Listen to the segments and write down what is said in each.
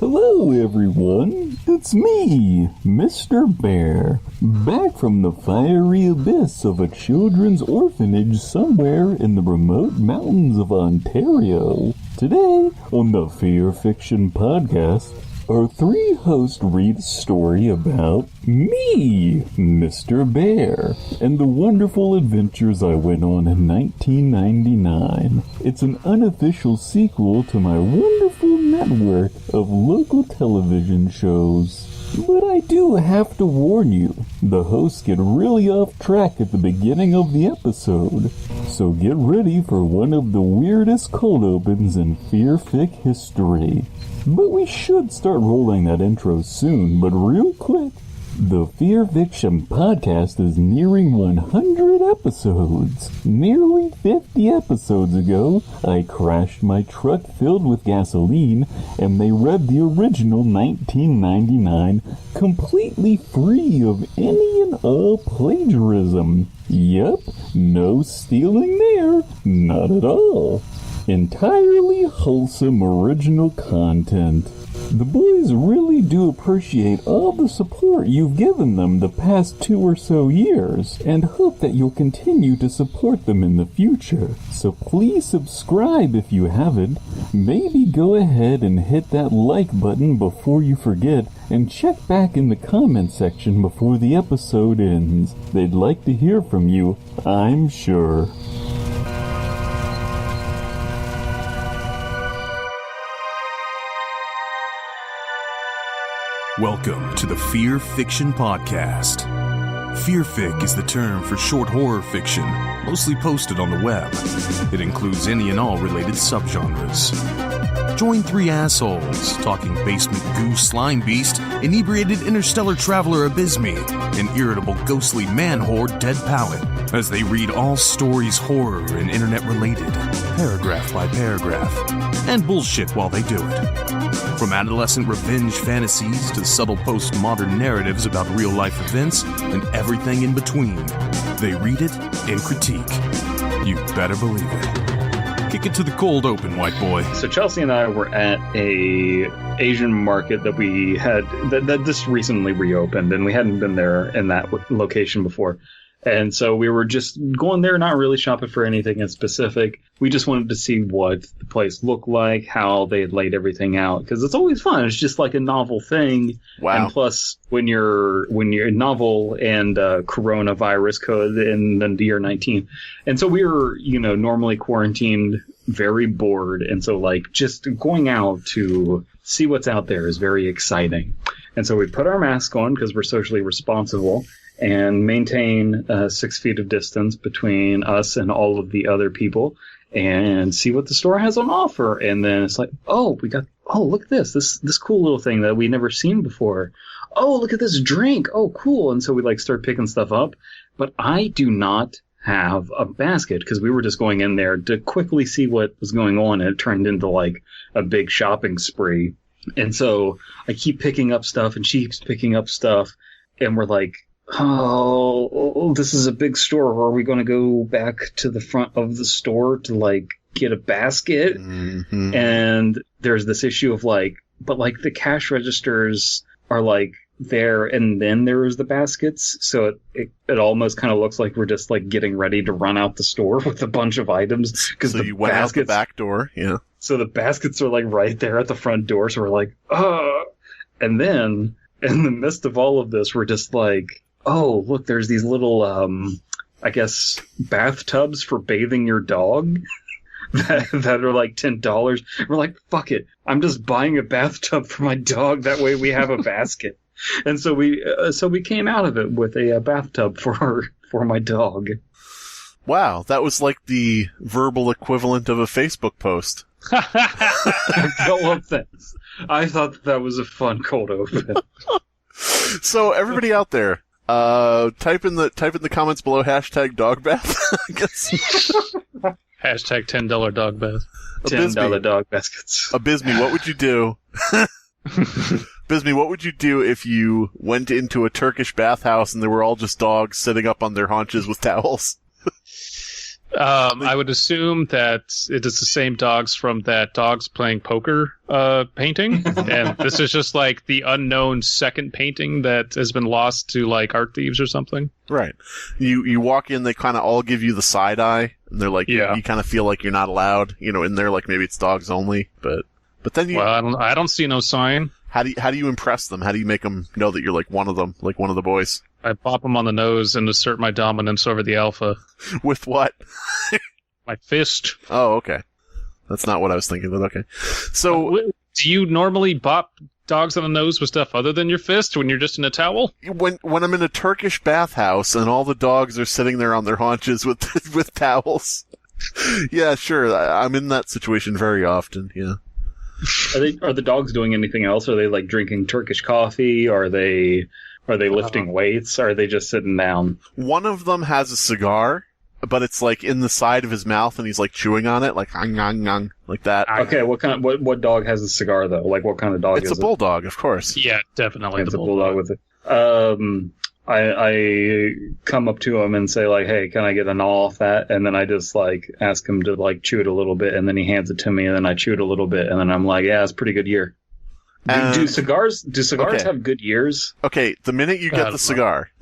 Hello everyone, it's me, Mr. Bear, back from the fiery abyss of a children's orphanage somewhere in the remote mountains of Ontario. Today, on the Fearfic Podcast, our three hosts read a story about me, Mr. Bear, and the wonderful adventures I went on in 1999. It's an unofficial sequel to my wonderful network of local television shows. But I do have to warn you, the hosts get really off track at the beginning of the episode, so get ready for one of the weirdest cold opens in Fearfic history. But we should start rolling that intro soon, but real quick, the Fearfic Podcast is nearing 100 episodes. Nearly 50 episodes ago, I crashed my truck filled with gasoline, and they read the original 1999 completely free of any and all plagiarism. Yep, no stealing there, not at all. Entirely wholesome original content. The boys really do appreciate all the support you've given them the past 2 or so years, and hope that you'll continue to support them in the future. So please subscribe if you haven't. Maybe go ahead and hit that like button before you forget, and check back in the comment section before the episode ends. They'd like to hear from you, I'm sure. Welcome to the Fearfic Podcast. Fearfic is the term for short horror fiction, mostly posted on the web. It includes any and all related subgenres. Join three assholes talking basement goof Slimebeast, inebriated interstellar traveler Abysmii, and irritable ghostly man-horde Dead Palette, as they read all stories horror and internet-related, paragraph by paragraph, and bullshit while they do it. From adolescent revenge fantasies to subtle postmodern narratives about real-life events and everything in between, they read it and critique. You better believe it. Kick it to the cold open, white boy. So Chelsea and I were at a Asian market that we had that just recently reopened, and we hadn't been there in that location before. And so we were just going there, not really shopping for anything in specific. We just wanted to see what the place looked like, how they had laid everything out, because it's always fun. It's just like a novel thing. Wow. And plus, when you're novel and coronavirus code in the year 19. And so we were, normally quarantined, very bored. And so just going out to see what's out there is very exciting. And so we put our mask on because we're socially responsible, and maintain 6 feet of distance between us and all of the other people, and see what the store has on offer. And then it's like, look at this cool little thing that we've never seen before. Oh, look at this drink. Oh, cool. And so we start picking stuff up. But I do not have a basket because we were just going in there to quickly see what was going on, and it turned into a big shopping spree. And so I keep picking up stuff, and she keeps picking up stuff, and we're like, oh, this is a big store. Are we going to go back to the front of the store to get a basket? Mm-hmm. And there's this issue of but the cash registers are there, and then there's the baskets. So it almost kind of looks like we're just getting ready to run out the store with a bunch of items. So you went out the back door, yeah. So the baskets are right there at the front door. So we're oh. And then in the midst of all of this, we're just oh, look, there's these little, I guess, bathtubs for bathing your dog that are $10. We're fuck it. I'm just buying a bathtub for my dog. That way we have a basket. And so we came out of it with a bathtub for my dog. Wow, that was the verbal equivalent of a Facebook post. Go up, thanks. I thought that was a fun cold open. So everybody out there, type in the comments below hashtag dog bath. I guess. Hashtag $10 dog bath. $10 dog baskets. Abysmii, what would you do? Abysmii, what would you do if you went into a Turkish bathhouse and they were all just dogs sitting up on their haunches with towels? I would assume that it is the same dogs from that Dogs Playing Poker painting, and this is just like the unknown second painting that has been lost to like art thieves or something. Right. You walk in, they kind of all give you the side eye, and they're like, Yeah. you kind of feel like you're not allowed, in there, like maybe it's dogs only, but then you. Well, I don't see no sign. How do you impress them? How do you make them know that you're like one of them, like one of the boys? I pop them on the nose and assert my dominance over the alpha. With what? My fist. Oh, okay. That's not what I was thinking, but okay. So, Do you normally bop dogs on the nose with stuff other than your fist when you're just in a towel? when I'm in a Turkish bathhouse and all the dogs are sitting there on their haunches with towels, yeah, sure, I'm in that situation very often. Yeah. Are the dogs doing anything else? Are they like drinking Turkish coffee? Are they lifting weights? Are they just sitting down? One of them has a cigar, but it's like in the side of his mouth, and he's like chewing on it, like like that. Okay, what dog has a cigar though? Like what kind of dog is it? It's a bulldog, of course. Yeah, definitely. It's a bulldog with it. I come up to him and say like, "Hey, can I get a gnaw off that?" And then I just like ask him to like chew it a little bit, and then he hands it to me, and then I chew it a little bit, and then I'm like, "Yeah, it's a pretty good year." Do cigars okay. have good years? Okay, the minute you get the cigar,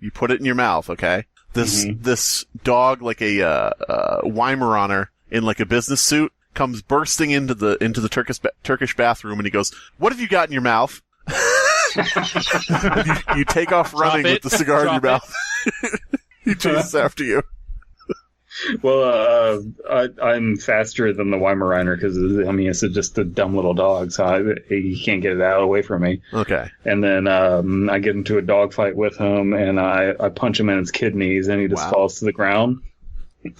you put it in your mouth. Okay, this dog, like a Weimaraner in like a business suit, comes bursting into the Turkish bathroom, and he goes, "What have you got in your mouth?" you take off running with the cigar in your mouth. He chases after you. Well, I'm faster than the Weimaraner because it's just a dumb little dog, so he can't get it away from me. Okay. And then I get into a dog fight with him, and I punch him in his kidneys, and he just falls to the ground.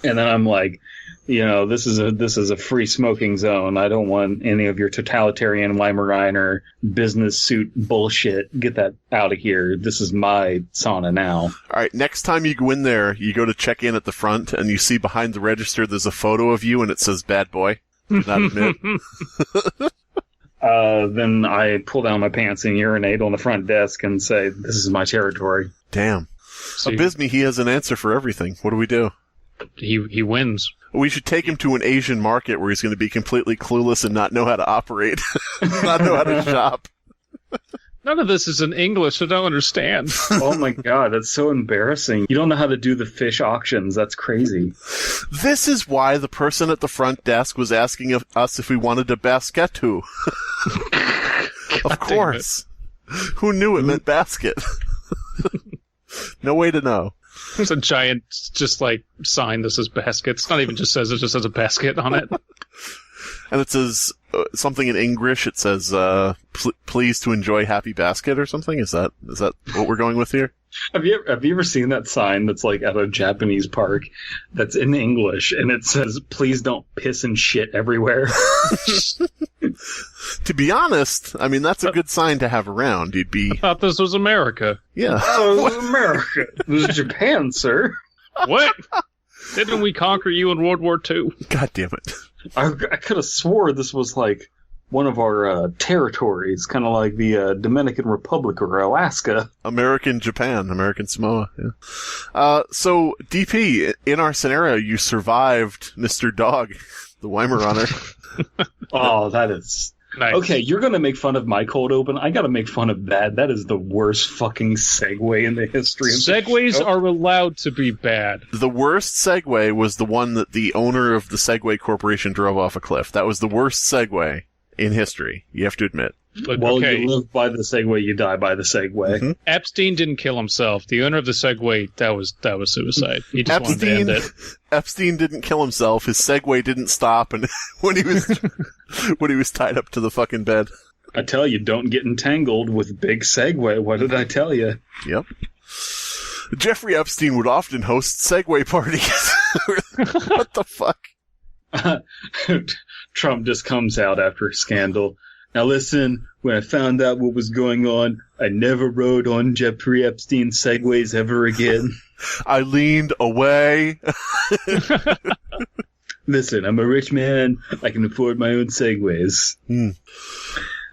And then I'm like, this is a free smoking zone. I don't want any of your totalitarian Weimaraner business suit bullshit. Get that out of here. This is my sauna now. All right, next time you go in there, you go to check in at the front, and you see behind the register there's a photo of you, and it says "bad boy." Do not admit. Then I pull down my pants and urinate on the front desk and say, "This is my territory." Damn. Abysmii, he has an answer for everything. What do we do? He wins. We should take him to an Asian market where he's going to be completely clueless and not know how to operate, not know how to shop. None of this is in English. I don't understand. Oh my god, that's so embarrassing. You don't know how to do the fish auctions. That's crazy. This is why the person at the front desk was asking us if we wanted a basketu. Of course. Who knew it meant basket? No way to know. There's a giant, just like, sign that says basket. It's not even just says it just has a basket on it. And it says something in English. It says, please to enjoy happy basket or something. Is that what we're going with here? Have you ever seen that sign that's like at a Japanese park that's in English and it says, please don't piss and shit everywhere? To be honest, I mean, that's a good sign to have around. You'd be... I thought this was America. Yeah. Oh, America. This is Japan, sir. What? Didn't we conquer you in World War II? God damn it. I could have swore this was like one of our territories, kind of like the Dominican Republic or Alaska. American Japan, American Samoa, yeah. So, DP, in our scenario, you survived Mr. Dog, the Weimaraner. Oh, that is... Nice. Okay, you're going to make fun of my cold open. I got to make fun of that. That is the worst fucking segue in the history of Segways are allowed to be bad. The worst segue was the one that the owner of the Segway Corporation drove off a cliff. That was the worst segue in history, you have to admit. But, well, okay. You live by the Segway, you die by the Segway. Mm-hmm. Epstein didn't kill himself. The owner of the Segway, that was suicide. He just wanted to end it. Epstein didn't kill himself. His Segway didn't stop, and when he was tied up to the fucking bed. I tell you, don't get entangled with big Segway. What did I tell you? Yep. Jeffrey Epstein would often host Segway parties. What the fuck? Trump just comes out after a scandal. Now listen, when I found out what was going on, I never rode on Jeffrey Epstein's Segways ever again. I leaned away. Listen, I'm a rich man. I can afford my own Segways.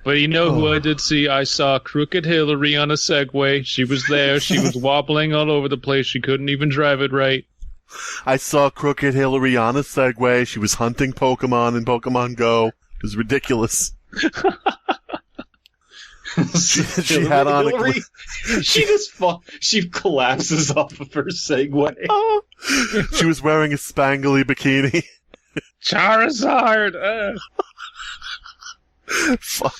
But you know who I did see? I saw Crooked Hillary on a Segway. She was there. She was wobbling all over the place. She couldn't even drive it right. I saw Crooked Hillary on a Segway. She was hunting Pokemon in Pokemon Go. It was ridiculous. she had on Hillary, she collapses off of her Segway. Oh. She was wearing a spangly bikini. Charizard! Fuck.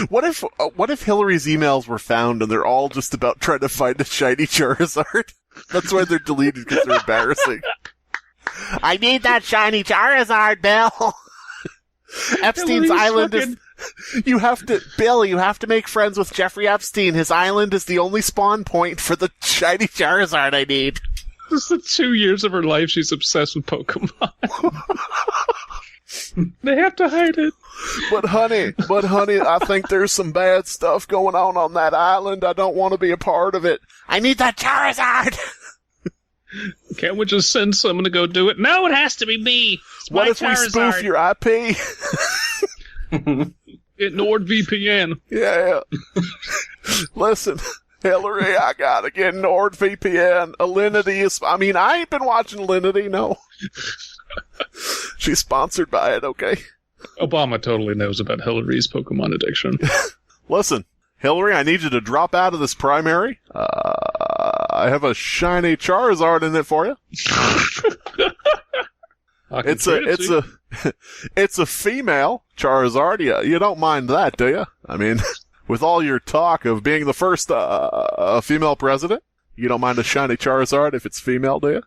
What if Hillary's emails were found and they're all just about trying to find a shiny Charizard? That's why they're deleted, because they're embarrassing. I need that shiny Charizard, Bill! Epstein's island is... You have to make friends with Jeffrey Epstein. His island is the only spawn point for the shiny Charizard I need. This is the 2 years of her life she's obsessed with Pokemon. They have to hide it. But honey, I think there's some bad stuff going on that island. I don't want to be a part of it. I need that Charizard! Can't we just send someone to go do it? No, it has to be me. What if we spoof your IP? Get NordVPN. Yeah. Listen, Hillary, I gotta get NordVPN. Alinity is... I mean, I ain't been watching Alinity, no. She's sponsored by it, okay? Obama totally knows about Hillary's Pokemon addiction. Listen, Hillary, I need you to drop out of this primary. I have a shiny Charizard in it for you. It's a female Charizard. You don't mind that, do you? I mean, with all your talk of being the first female president, you don't mind a shiny Charizard if it's female, do you?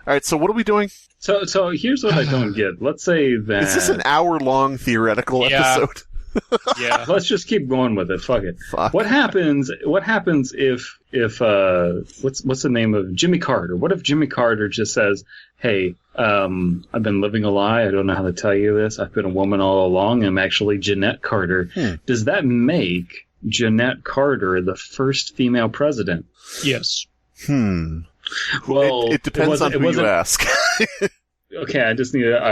All right, so what are we doing? So here's what I don't get. Let's say that... Is this an hour-long theoretical episode? Yeah, let's just keep going with it. Fuck it. Fuck. What happens if what's the name of Jimmy Carter? What if Jimmy Carter just says, "Hey, I've been living a lie. I don't know how to tell you this. I've been a woman all along. I'm actually Jeannette Carter." Does that make Jeannette Carter the first female president? Yes. Well, it depends on who you ask. Okay, I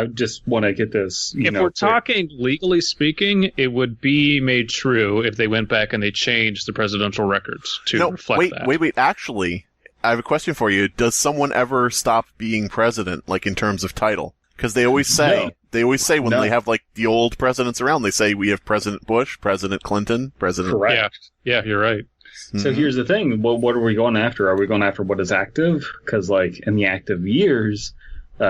just want to get this. If we're talking legally speaking, it would be made true if they went back and they changed the presidential records to reflect that. Wait. Actually, I have a question for you. Does someone ever stop being president, like in terms of title? Because they always say, when they have like the old presidents around, they say we have President Bush, President Clinton, President. Correct. Yeah, you're right. So here's the thing. Well, what are we going after? Are we going after what is active? Because like in the active years,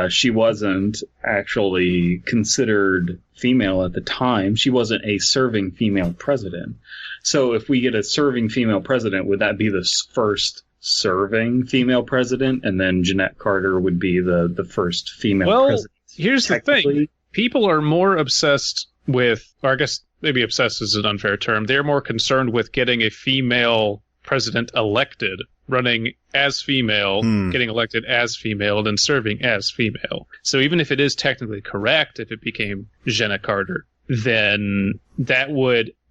she wasn't actually considered female at the time. She wasn't a serving female president. So if we get a serving female president, would that be the first serving female president? And then Jeannette Carter would be the first female president? Well, here's the thing. People are more obsessed with, or I guess maybe obsessed is an unfair term. They're more concerned with getting a female president elected, running as female, getting elected as female, and then serving as female. So even if it is technically correct, if it became Jeannette Carter, then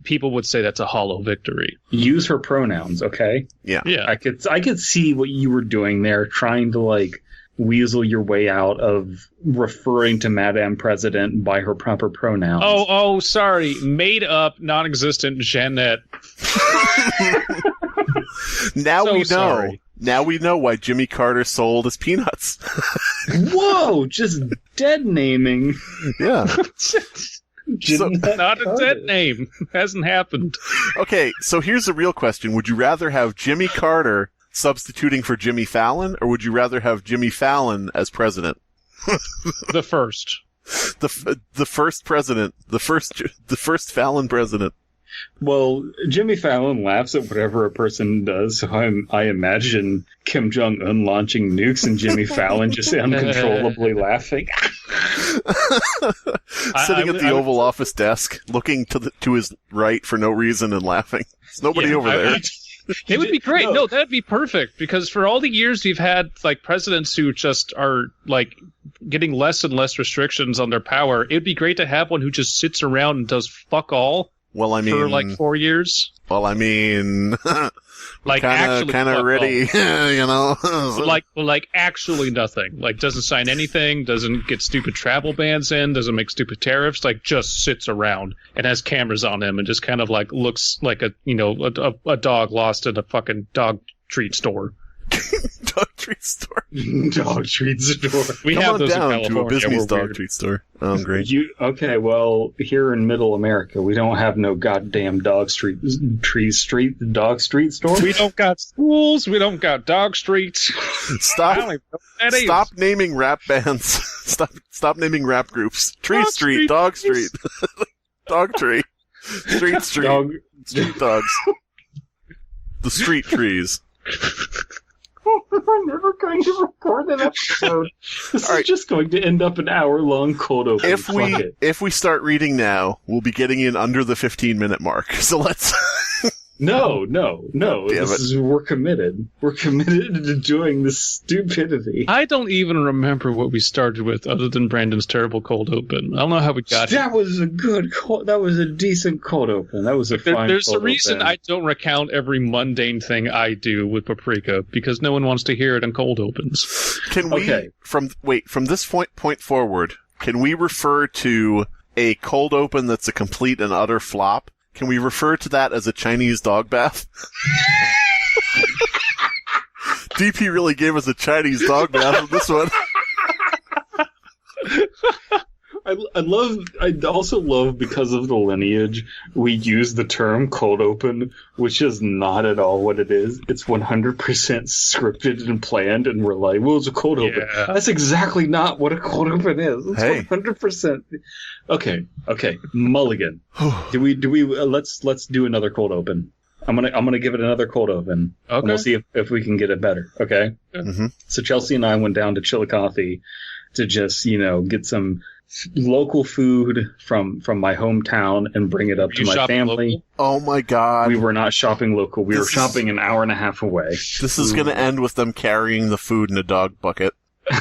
people would say that's a hollow victory. Use her pronouns, okay? Yeah. I could see what you were doing there, trying to like weasel your way out of referring to Madame President by her proper pronouns. Oh, sorry. Made up, non-existent Jeannette. Now we know why Jimmy Carter sold his peanuts. Whoa, just dead naming. Yeah. Not a dead name. Hasn't happened. Okay, so here's the real question. Would you rather have Jimmy Carter substituting for Jimmy Fallon, or would you rather have Jimmy Fallon as president? The first. The first president. The first Fallon president. Well, Jimmy Fallon laughs at whatever a person does, so I imagine Kim Jong-un launching nukes and Jimmy Fallon just uncontrollably laughing. Sitting at the Oval Office desk, looking to his right for no reason and laughing. There's nobody over there. It would be great. No, that'd be perfect, because for all the years we've had like presidents who just are like getting less and less restrictions on their power, it'd be great to have one who just sits around and does fuck all. Well, I mean, for like 4 years. Well, I mean, like kind of ready, you know. like actually nothing. Like doesn't sign anything, doesn't get stupid travel bans in, doesn't make stupid tariffs. Like just sits around and has cameras on him and just kind of like looks like a dog lost in a fucking dog treat store. Dog treat store. Dog treat store. We Come have on those in down California. to Abysmii's We're dog weird. treat store. Oh, great. Okay, well, here in Middle America, we don't have no goddamn dog street store. We don't got schools. We don't got dog streets. I don't even know what that is. Stop naming rap bands. Stop naming rap groups. Tree Dog Street, Street. Dog Street, Dog Tree, Street, Dog. Street Dogs, the Street Trees. We're never going to record an episode. This All is right. just going to end up an hour-long cold open. If we start reading now, we'll be getting in under the 15-minute mark. So let's. No. Damn We're committed. We're committed to doing this stupidity. I don't even remember what we started with, other than Brandon's terrible cold open. I don't know how we got here. That was a good cold. That was a decent cold open. That was a fine. There's a cold reason open. I don't recount every mundane thing I do with Paprika, because no one wants to hear it in cold opens. Can we Okay. from this point forward? Can we refer to a cold open that's a complete and utter flop? Can we refer to that as a Chinese dog bath? DP really gave us a Chinese dog bath with this one. I also love, because of the lineage, we use the term cold open, which is not at all what it is. It's 100% scripted and planned, and we're like, well, it's a cold open. Yeah. That's exactly not what a cold open is. It's Hey. 100%. Okay. Mulligan. do we let's do another cold open. I'm gonna give it another cold open. And Okay. we'll see if we can get it better. Okay. Mm-hmm. So Chelsea and I went down to Chillicothe to just, get some local food from my hometown and bring it up Were to you my shopping family. local? Oh my god. We were not shopping local. We were This is- shopping an hour and a half away. This is going to end with them carrying the food in a dog bucket.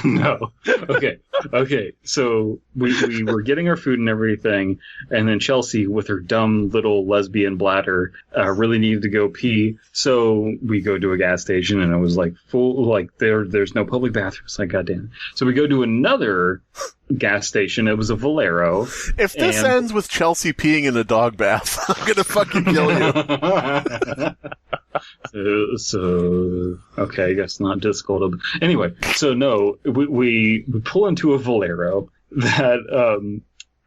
No. Okay. So we were getting our food and everything, and then Chelsea, with her dumb little lesbian bladder, really needed to go pee. So we go to a gas station, and it was like full, like there's no public bathrooms. Like, goddamn. So we go to another gas station. It was a Valero. If this And- ends with Chelsea peeing in a dog bath, I'm going to fucking kill you. So okay, I guess not discold. Anyway, so no, we pull into a Valero that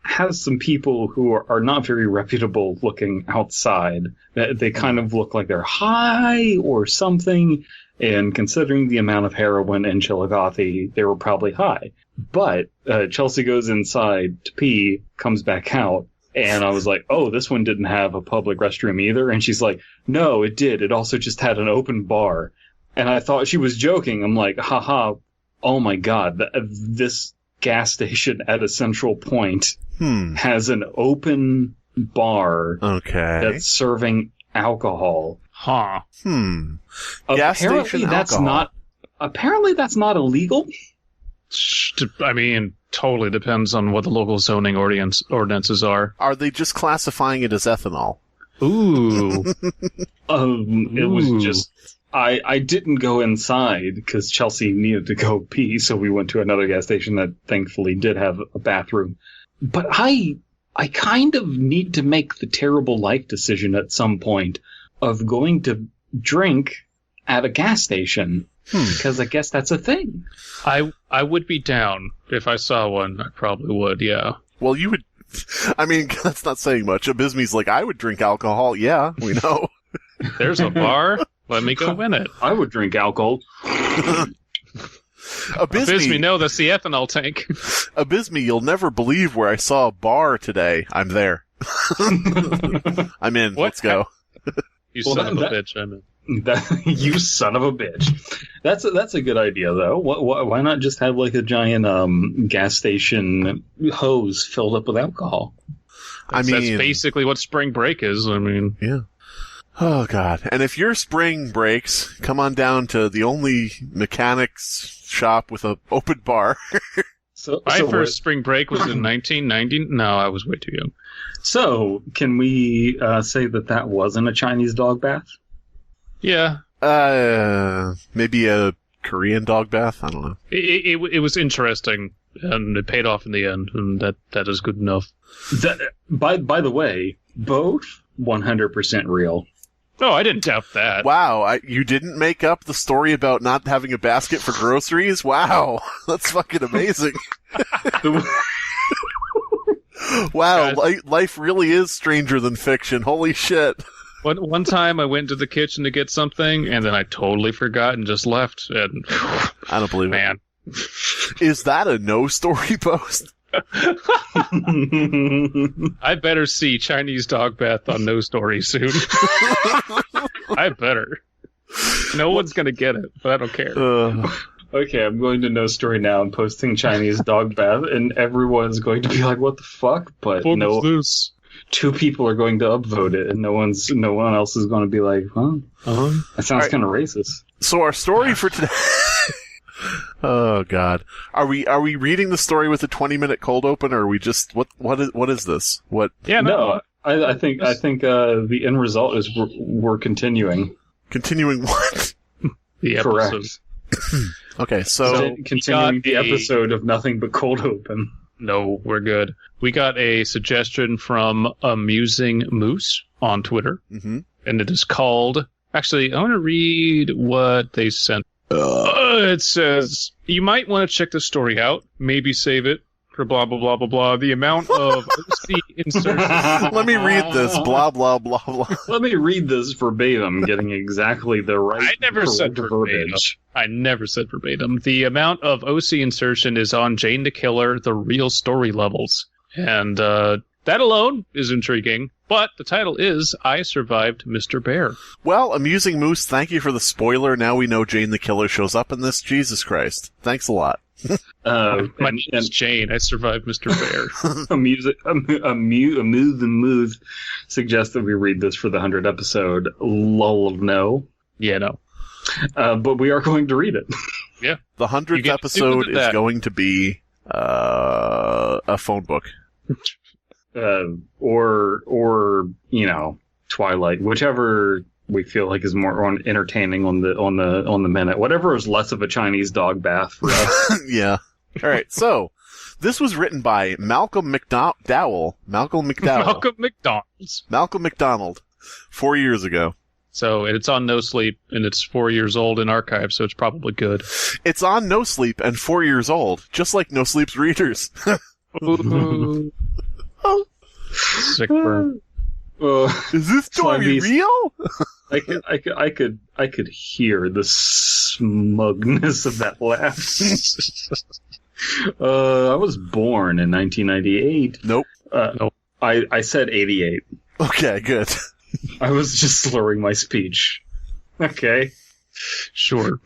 has some people who are not very reputable looking outside. They kind of look like they're high or something, and considering the amount of heroin in Chillicothe, they were probably high. But Chelsea goes inside to pee, comes back out, and I was like, oh, this one didn't have a public restroom either. And she's like, no, it did. It also just had an open bar. And I thought she was joking. I'm like, haha, oh my God, this gas station at a central point has an open bar Okay. that's serving alcohol. Huh. Gas station alcohol. Apparently that's not illegal. I mean, totally depends on what the local zoning ordinances are. Are they just classifying it as ethanol? Ooh. It was just, I didn't go inside because Chelsea needed to go pee, so we went to another gas station that thankfully did have a bathroom. But I kind of need to make the terrible life decision at some point of going to drink at a gas station, because I guess that's a thing. I would be down if I saw one. I probably would, yeah. Well, you would. I mean, that's not saying much. Abysmii's like, I would drink alcohol. Yeah, we know. There's a bar. Let me go win it. I would drink alcohol. Abysmii, no, that's the ethanol tank. Abysmii, you'll never believe where I saw a bar today. I'm there. I'm in. What? Let's go. You Well, son of a that- bitch, I'm in. You son of a bitch. That's a good idea though. Why not just have like a giant gas station hose filled up with alcohol? I That's mean, basically what spring break is. I mean, yeah. Oh God! And if your spring breaks, come on down to the only mechanics shop with an open bar. my first spring break was in 1990. No, I was way too young. So can we say that wasn't a Chinese dog bath? Yeah, Maybe a Korean dog bath. I don't know. it was interesting, and it paid off in the end, and that is good enough. By the way, both 100% real. No, I didn't doubt that. Wow, you didn't make up the story about not having a basket for groceries? Wow, that's fucking amazing. Wow, life really is stranger than fiction. Holy shit. One time I went to the kitchen to get something, and then I totally forgot and just left. And I don't believe man. it. Is that a no story post? I better see Chinese dog bath on No Story soon. I better. No one's going to get it, but I don't care. Okay, I'm going to No Story now and posting Chinese dog bath, and everyone's going to be like, what the fuck? But no, two people are going to upvote it, and no one else is going to be like, huh? That sounds kind of racist. So our story for today... Oh God, are we reading the story with a 20-minute cold open, or are we just what is this? What? Yeah, no. I think the end result is we're continuing. Continuing what? The episode. Correct. Okay, so continuing the episode of Nothing But Cold Open. No, we're good. We got a suggestion from Amusing Moose on Twitter, and it is called. Actually, I want to read what they sent. It says, you might want to check the story out, maybe save it for blah, blah, blah, blah, blah. The amount of OC insertion. Let me read this, blah, blah, blah, blah. Let me read this verbatim, getting exactly the right I never said verbatim. I never said verbatim. The amount of OC insertion is on Jane the Killer, the real story levels. And that alone is intriguing. But the title is I Survived Mr. Bear. Well, Amusing Moose, thank you for the spoiler. Now we know Jane the Killer shows up in this. Jesus Christ. Thanks a lot. My name is Jane. I survived Mr. Bear. Amusing Moose suggests that we read this for the 100th episode. Lol, no. Yeah, no. But we are going to read it. Yeah. The 100th episode is going to be a phone book. Or Twilight, whichever we feel like is more entertaining on the minute. Whatever is less of a Chinese dog bath for us. Yeah. All right. So this was written by Malcolm McDowell. Malcolm McDonald 4 years ago. So it's on No Sleep, and it's 4 years old in archive, so it's probably good. It's on No Sleep and 4 years old, just like No Sleep's readers. Sick burn. Is this story real? I could hear the smugness of that laugh. I was born in 1998. Nope. Nope. I said 88. Okay, good. I was just slurring my speech. Okay. Sure.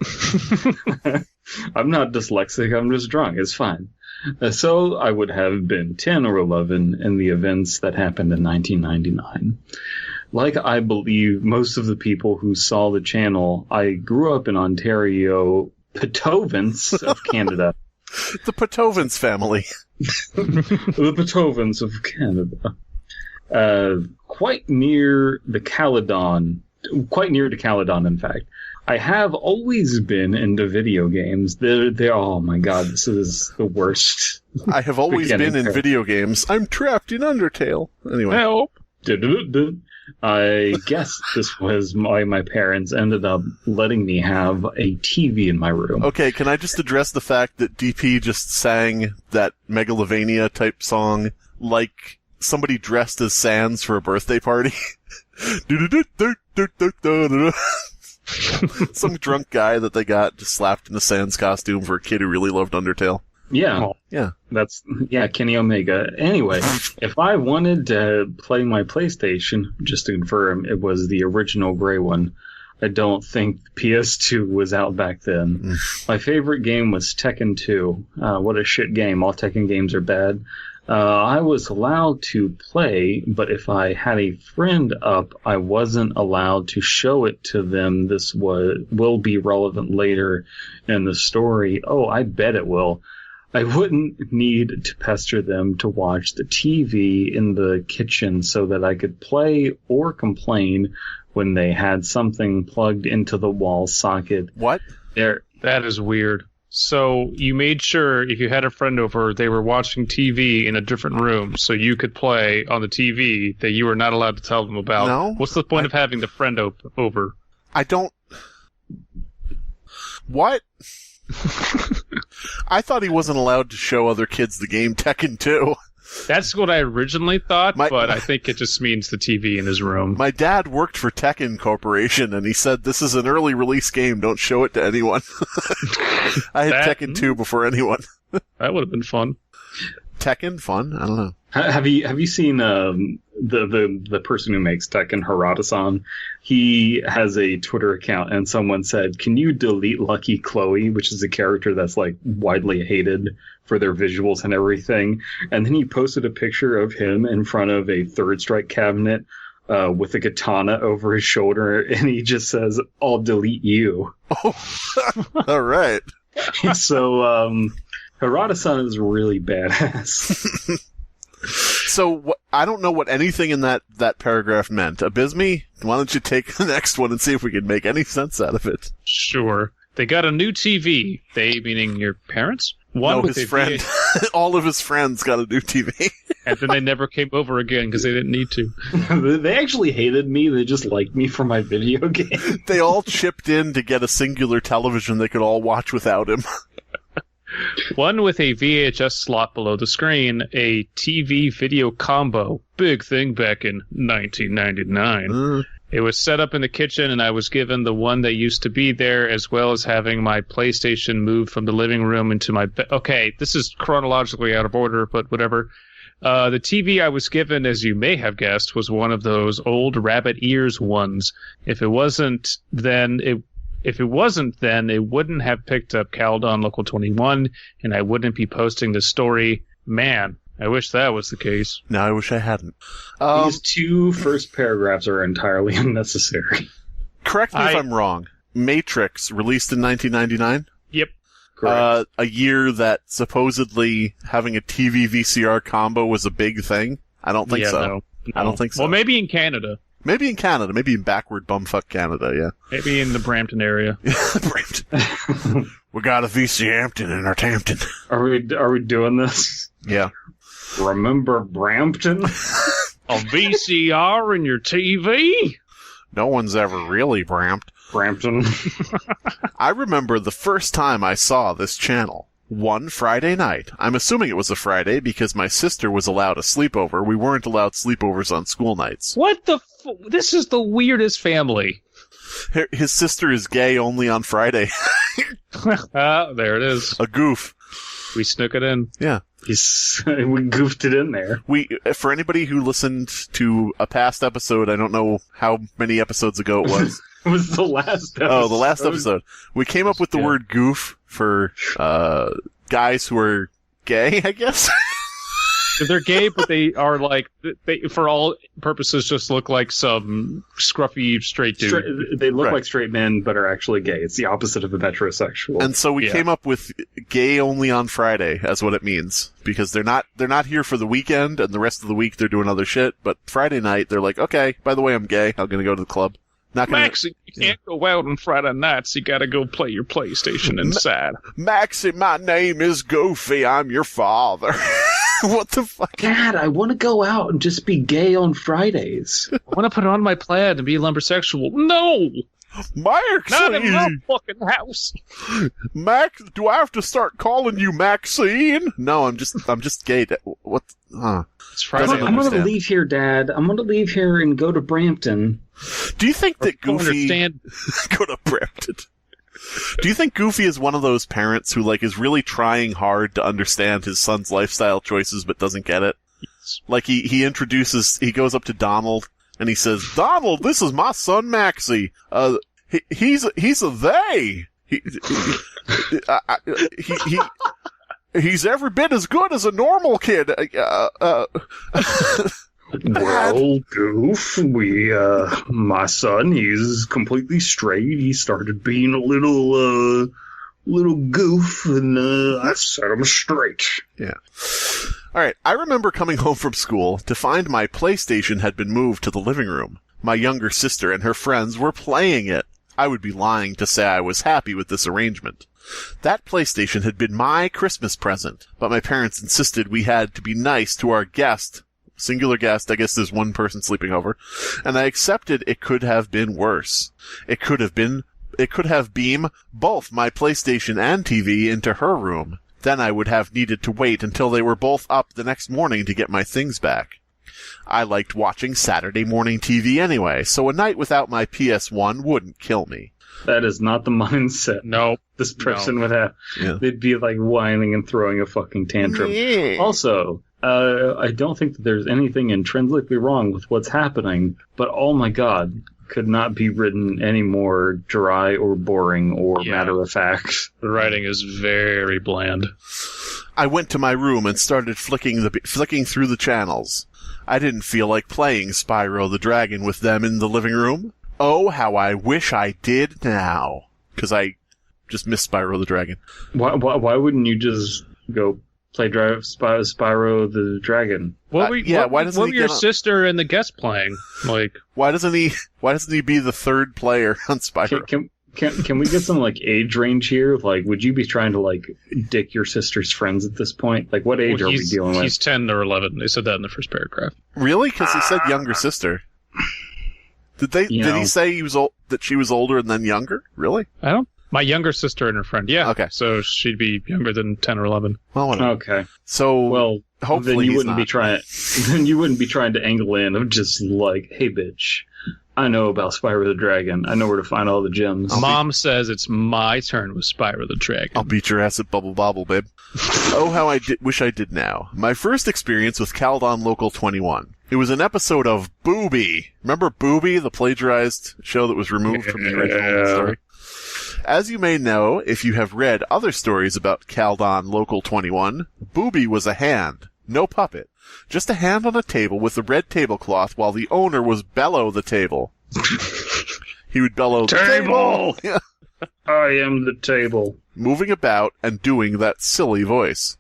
I'm not dyslexic, I'm just drunk. It's fine. So I would have been 10 or 11 in the events that happened in 1999. Like I believe most of the people who saw the channel, I grew up in Ontario, Petovans of Canada. The Petovans family. The Petovans of Canada. Quite near to Caledon, in fact. I have always been into video games. They're oh my god, this is the worst. I have always been in video games. I'm trapped in Undertale. Anyway. Help. I guess this was my parents ended up letting me have a TV in my room. Okay, can I just address the fact that DP just sang that Megalovania type song like somebody dressed as Sans for a birthday party? Some drunk guy that they got just slapped in a Sans costume for a kid who really loved Undertale. Yeah. Yeah. Kenny Omega. Anyway, if I wanted to play my PlayStation, just to confirm, it was the original gray one. I don't think PS2 was out back then. My favorite game was Tekken 2. What a shit game. All Tekken games are bad. I was allowed to play, but if I had a friend up, I wasn't allowed to show it to them. This will be relevant later in the story. Oh, I bet it will. I wouldn't need to pester them to watch the TV in the kitchen so that I could play or complain when they had something plugged into the wall socket. What? That is weird. So you made sure if you had a friend over, they were watching TV in a different room, so you could play on the TV that you were not allowed to tell them about. No. What's the point of having the friend over? I don't... What? I thought he wasn't allowed to show other kids the game Tekken 2. That's what I originally thought, but I think it just means the TV in his room. My dad worked for Tekken Corporation, and he said, this is an early release game, don't show it to anyone. I had Tekken 2 before anyone. That would have been fun. Tekken? Fun? I don't know. Have you seen the person who makes Tekken, Harada-san? He has a Twitter account, and someone said, "Can you delete Lucky Chloe?" which is a character that's like widely hated for their visuals and everything. And then he posted a picture of him in front of a Third Strike cabinet with a katana over his shoulder, and he just says, "I'll delete you." Oh, all right. So Harada-san is really badass. So I don't know what anything in that paragraph meant. Abysmii, why don't you take the next one and see if we can make any sense out of it? Sure. They got a new TV. They, meaning your parents? No, his friend. All of his friends got a new TV. And then they never came over again because they didn't need to. They actually hated me. They just liked me for my video game. They all chipped in to get a singular television they could all watch without him. One with a VHS slot below the screen, a TV video combo. Big thing back in 1999. It was set up in the kitchen, and I was given the one that used to be there, as well as having my PlayStation moved from the living room into my bed. Okay, this is chronologically out of order, but whatever. The TV I was given, as you may have guessed, was one of those old rabbit ears ones. If it wasn't, then it wouldn't have picked up Caledon Local 21, and I wouldn't be posting the story. Man, I wish that was the case. No, I wish I hadn't. These two first paragraphs are entirely unnecessary. Correct me if I'm wrong. Matrix, released in 1999? Yep. Correct. A year that supposedly having a TV VCR combo was a big thing? I don't think so. No. I don't think so. Well, maybe in Canada. Maybe in Canada. Maybe in backward bumfuck Canada, yeah. Maybe in the Brampton area. Brampton. We got a VC-Hampton in our Tampton. Are we doing this? Yeah. Remember Brampton? A VCR in your TV? No one's ever really Brampton. I remember the first time I saw this channel. One Friday night. I'm assuming it was a Friday because my sister was allowed a sleepover. We weren't allowed sleepovers on school nights. What the this is the weirdest family. His sister is gay only on Friday. There it is. A goof. We snuck it in. Yeah. We goofed it in there. For anybody who listened to a past episode, I don't know how many episodes ago it was. It was the last episode. Oh, the last episode. We came up with the word goof for guys who are gay, I guess. They're gay, but they are like, they for all purposes just look like some scruffy straight dude. They look like straight men, but are actually gay. It's the opposite of a metrosexual. And so we came up with gay only on Friday as what it means. Because they're not here for the weekend, and the rest of the week they're doing other shit, but Friday night they're like, okay, by the way, I'm gay, I'm gonna go to the club. Maxie, you can't go out on Friday nights. You gotta go play your PlayStation inside. Maxie, my name is Goofy. I'm your father. What the fuck? Dad, I want to go out and just be gay on Fridays. I want to put on my plaid and be lumbersexual. No! Maxie! Not in my fucking house. Max, do I have to start calling you Maxine? No, I'm just gay. What? It's Friday. I'm going to leave here, Dad. I'm going to leave here and go to Brampton. Do you think that Goofy... Go to Brampton. Do you think Goofy is one of those parents who, like, is really trying hard to understand his son's lifestyle choices but doesn't get it? Yes. Like, he goes up to Donald and he says, Donald, this is my son Maxie. He's a they. He's every bit as good as a normal kid. Well, Goof, my son, he's completely straight. He started being a little goof, and I set him straight. Yeah. Alright, I remember coming home from school to find my PlayStation had been moved to the living room. My younger sister and her friends were playing it. I would be lying to say I was happy with this arrangement. That PlayStation had been my Christmas present, but my parents insisted we had to be nice to our guest, singular guest, I guess there's one person sleeping over, and I accepted it could have been worse. It could have beamed both my PlayStation and TV into her room. Then I would have needed to wait until they were both up the next morning to get my things back. I liked watching Saturday morning TV anyway, so a night without my PS1 wouldn't kill me. That is not the mindset. No. This person would have. Yeah. They'd be like whining and throwing a fucking tantrum. Yeah. Also, I don't think that there's anything intrinsically wrong with what's happening, but oh my god, could not be written any more dry or boring or matter of fact. The writing is very bland. I went to my room and started flicking through the channels. I didn't feel like playing Spyro the Dragon with them in the living room. Oh, how I wish I did now. Because I just miss Spyro the Dragon. Why wouldn't you just go play Spyro the Dragon? What were your sister and the guest playing? Like, why doesn't he be the third player on Spyro? Can we get some like age range here? Like, would you be trying to like dick your sister's friends at this point? Like, what age are we dealing with? He's 10 or 11. They said that in the first paragraph. Really? Because he said younger sister. Did he say that she was older and then younger? Really? I don't. My younger sister and her friend. Yeah. Okay. So she'd be younger than 10 or 11. Well, whatever. Okay. So hopefully then you wouldn't be trying. Then you wouldn't be trying to angle in of just like, hey, bitch, I know about Spyro the Dragon. I know where to find all the gems. Mom says it's my turn with Spyro the Dragon. I'll beat your ass at Bubble Bobble, babe. Oh, how I wish I did now. My first experience with Caledon Local 21. It was an episode of Booby. Remember Booby, the plagiarized show that was removed from the original story? As you may know, if you have read other stories about Caledon Local 21, Booby was a hand. No puppet. Just a hand on a table with a red tablecloth while the owner was bellow the table. He would bellow, "Table! Yeah. I am the table." Moving about and doing that silly voice.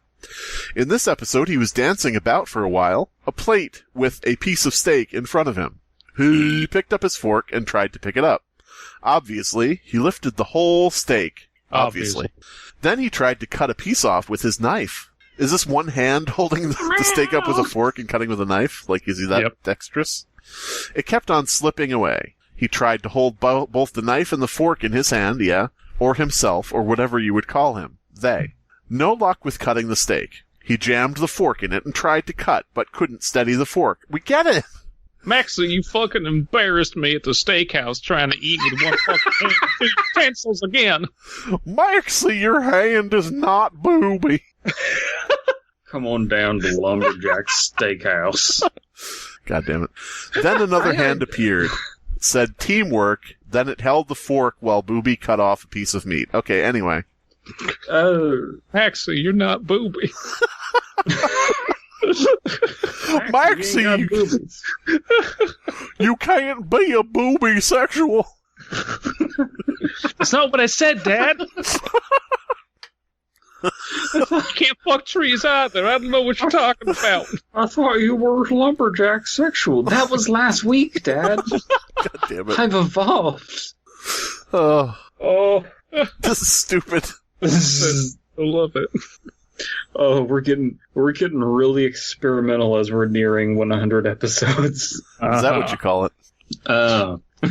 In this episode, he was dancing about for a while, a plate with a piece of steak in front of him. He picked up his fork and tried to pick it up. Obviously, he lifted the whole steak. Obviously. Then he tried to cut a piece off with his knife. Is this one hand holding the steak up with a fork and cutting with a knife? Like, is he that dexterous? It kept on slipping away. He tried to hold both the knife and the fork in his hand, or himself, or whatever you would call him. They. No luck with cutting the steak. He jammed the fork in it and tried to cut, but couldn't steady the fork. We get it! Maxie, you fucking embarrassed me at the steakhouse trying to eat with one fucking hand and 2 utensils again. Maxie, your hand is not booby. Come on down to Lumberjack Steakhouse. God damn it. Then another hand appeared. It said teamwork, then it held the fork while Booby cut off a piece of meat. Okay, anyway. Maxie, you're not Booby. Maxie, you can't be a booby sexual. That's not what I said, Dad. You can't fuck trees either. I don't know what you're talking about. I thought you were lumberjack sexual. That was last week, Dad. God damn it. I've evolved. Oh. This is stupid. I love it. Oh, we're getting really experimental as we're nearing 100 episodes. Is that what you call it?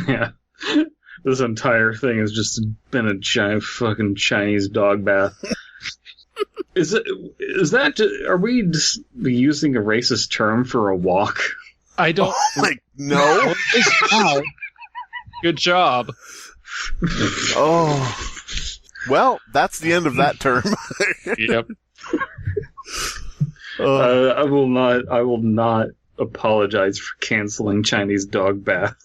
Yeah. This entire thing has just been a giant fucking Chinese dog bath. Are we just using a racist term for a walk? I don't. No. Good job. Oh. Well, that's the end of that term. Yep. I will not apologize for canceling Chinese dog bath.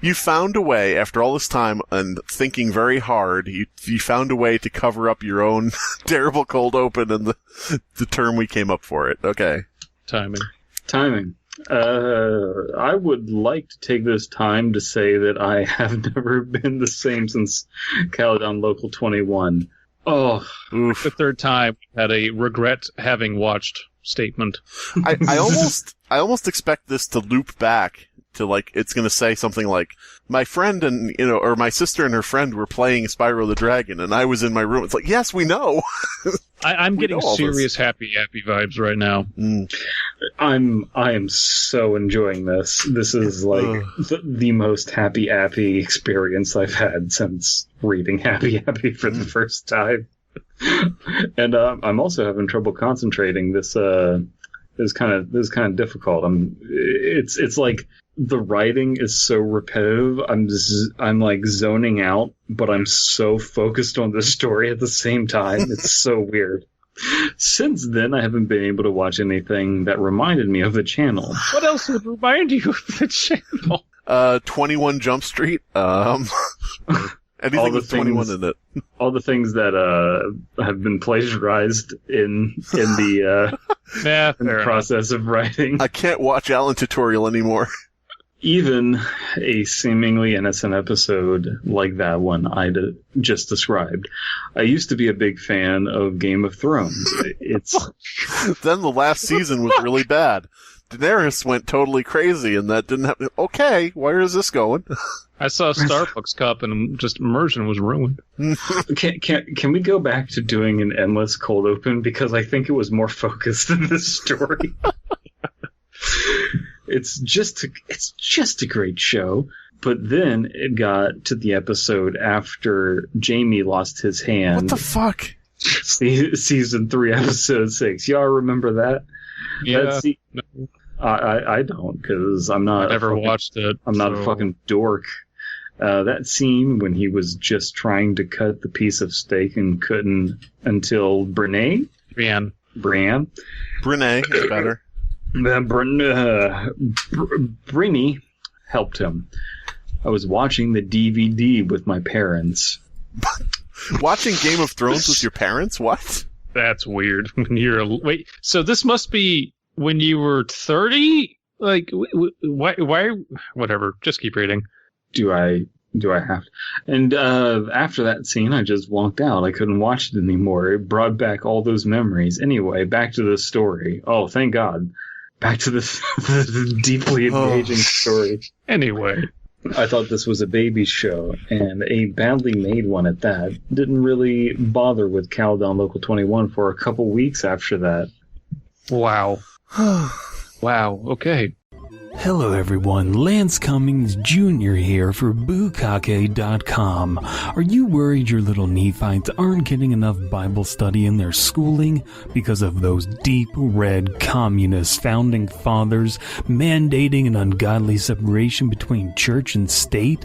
You found a way, after all this time and thinking very hard, you found a way to cover up your own terrible cold open and the term we came up for it. Okay. Timing. I would like to take this time to say that I have never been the same since Caledon Local 21. Oh, oof. The third time we had a regret having watched statement. I almost expect this to loop back to like, it's going to say something like, my friend and, or my sister and her friend were playing Spyro the Dragon, and I was in my room. It's like, yes, we know. I'm getting serious happy vibes right now. I am so enjoying this. This is like the most happy experience I've had since reading Happy for the first time. And I'm also having trouble concentrating. This is kind of difficult. It's like the writing is so repetitive. I'm like zoning out, but I'm so focused on the story at the same time. It's so weird. Since then, I haven't been able to watch anything that reminded me of the channel. What else would remind you of the channel? 21 Jump Street. Anything with 21 in it. All the things that have been plagiarized in the process of writing. I can't watch Alan Tutorial anymore. Even a seemingly innocent episode like that one I just described. I used to be a big fan of Game of Thrones. Then the last season was really bad. Daenerys went totally crazy, and that didn't happen. Okay, where is this going? I saw a Starbucks cup, and just immersion was ruined. Can we go back to doing an endless cold open, because I think it was more focused in this story. It's just a great show. But then it got to the episode after Jaime lost his hand. What the fuck? Season 3, episode 6. Y'all remember that? Yeah. No. I don't, because I'm not. I never watched it. I'm not a fucking dork. That scene when he was just trying to cut the piece of steak and couldn't until Brienne is better. Brinny helped him. I was watching the DVD with my parents. Watching Game of Thrones with your parents? What? That's weird. Wait, so this must be when you were 30? Like, why? Whatever. Just keep reading. Do I have to? And after that scene, I just walked out. I couldn't watch it anymore. It brought back all those memories. Anyway, back to the story. Oh, thank God. Back to this deeply engaging story. Anyway. I thought this was a baby show, and a badly made one at that. Didn't really bother with Caledon Local 21 for a couple weeks after that. Wow. Wow, okay. Hello everyone, Lance Cummings Jr. here for Bukake.com. Are you worried your little Nephites aren't getting enough Bible study in their schooling because of those deep red communist founding fathers mandating an ungodly separation between church and state?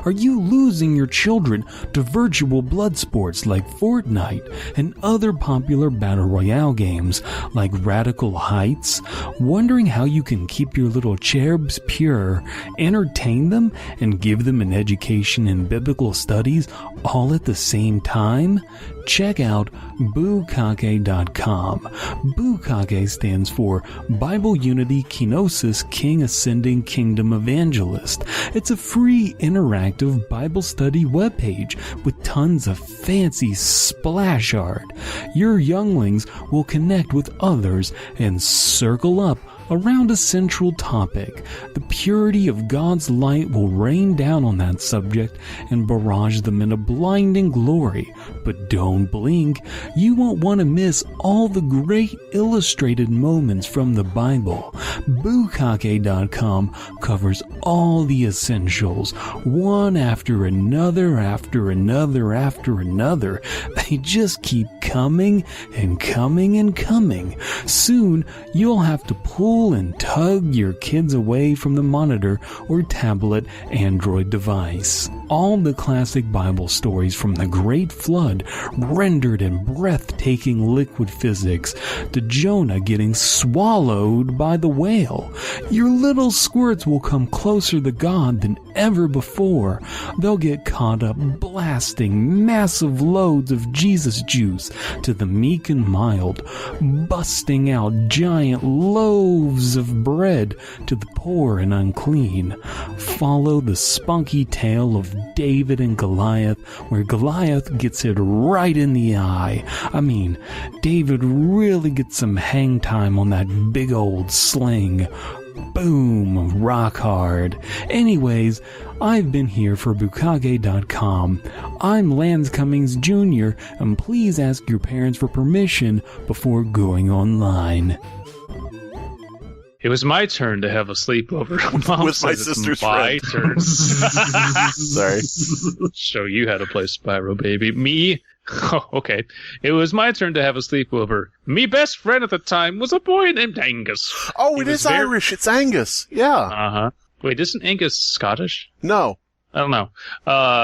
Are you losing your children to virtual blood sports like Fortnite and other popular battle royale games like Radical Heights? Wondering how you can keep your little cherubs pure, entertain them, and give them an education in biblical studies all at the same time? Check out Bukake.com. Bukake stands for Bible Unity Kenosis King Ascending Kingdom Evangelist. It's a free interactive Bible study webpage with tons of fancy splash art. Your younglings will connect with others and circle up around a central topic. The purity of God's light will rain down on that subject and barrage them in a blinding glory. But don't blink. You won't want to miss all the great illustrated moments from the Bible. Bukake.com covers all the essentials, one after another, after another, after another. They just keep coming and coming and coming. Soon, you'll have to pull and tug your kids away from the monitor or tablet Android device. All the classic Bible stories from the Great Flood rendered in breathtaking liquid physics to Jonah getting swallowed by the whale. Your little squirts will come closer to God than ever before. They'll get caught up blasting massive loads of Jesus juice to the meek and mild, busting out giant loaves of bread to the poor and unclean. Follow the spunky tale of David and Goliath, where Goliath gets hit right in the eye. I mean, David really gets some hang time on that big old sling. Boom, rock hard. Anyways, I've been here for Bukage.com. I'm Lance Cummings Jr., and please ask your parents for permission before going online. It was my turn to have a sleepover. Mom with my said sister's it's my friend. turn. Sorry. Show you how to play Spyro, baby. Me? Oh, okay. It was my turn to have a sleepover. Me best friend at the time was a boy named Angus. Oh, it is Irish. It's Angus. Yeah. Uh-huh. Wait, isn't Angus Scottish? No. I don't know.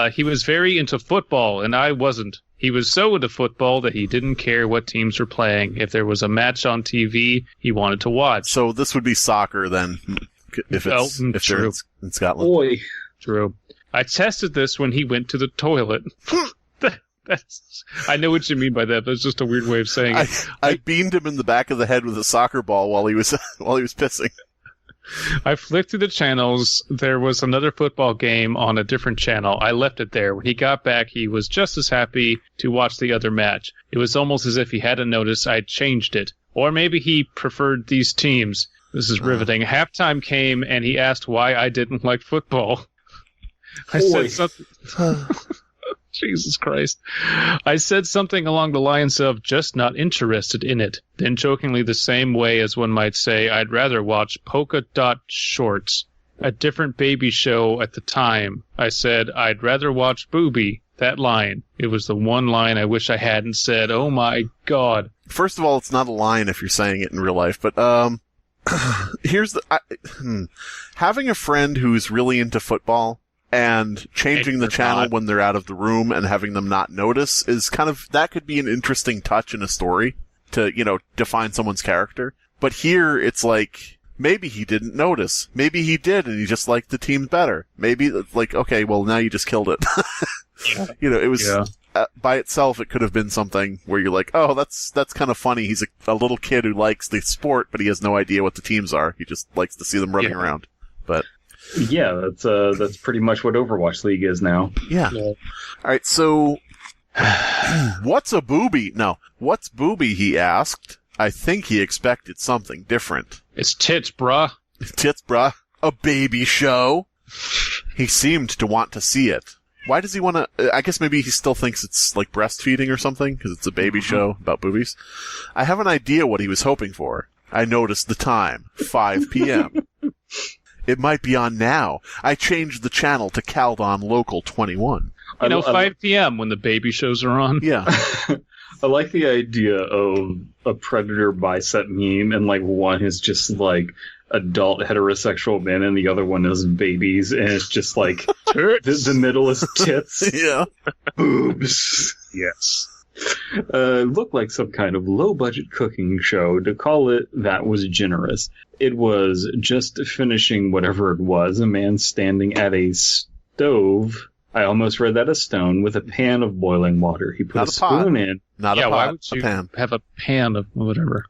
He was very into football, and I wasn't. He was so into football that he didn't care what teams were playing. If there was a match on TV, he wanted to watch. So this would be soccer then, if they're in Scotland. Boy. True. I tested this when he went to the toilet. I know what you mean by that, but it's just a weird way of saying it. I beamed him in the back of the head with a soccer ball while he was pissing. I flicked through the channels. There was another football game on a different channel. I left it there. When he got back, he was just as happy to watch the other match. It was almost as if he hadn't noticed I'd changed it. Or maybe he preferred these teams. This is riveting. Halftime came, and he asked why I didn't like football. I said something... Jesus Christ. I said something along the lines of just not interested in it, then jokingly the same way as one might say I'd rather watch Polka Dot Shorts, a different baby show at the time. I said I'd rather watch Booby. That line. It was the one line I wish I hadn't said. Oh my God. First of all, it's not a line if you're saying it in real life, but here's the... having a friend who's really into football and changing the channel when they're out of the room and having them not notice is kind of, that could be an interesting touch in a story to, define someone's character. But here, it's like, maybe he didn't notice. Maybe he did and he just liked the team better. Maybe, okay, well, now you just killed it. It was, by itself, it could have been something where you're like, oh, that's kind of funny. He's a little kid who likes the sport, but he has no idea what the teams are. He just likes to see them running around. But... yeah, that's pretty much what Overwatch League is now. Yeah. All right, so what's a booby? No, what's booby? He asked. I think he expected something different. It's tits, bruh. Tits, bruh. A baby show. He seemed to want to see it. Why does he want to? I guess maybe he still thinks it's like breastfeeding or something because it's a baby show about boobies. I have an idea what he was hoping for. I noticed the time, 5 p.m. It might be on now. I changed the channel to Caledon Local 21. 5 p.m. when the baby shows are on. Yeah. I like the idea of a predator bicep meme, and one is just adult heterosexual men, and the other one is babies, and it's just the middle is tits. Yeah. Boobs. Yes. Looked like some kind of low-budget cooking show. To call it that was generous. It was just finishing whatever it was. A man standing at a stove. I almost read that a stone with a pan of boiling water. He put a spoon in. Not a pot. Why would you have a pan of whatever?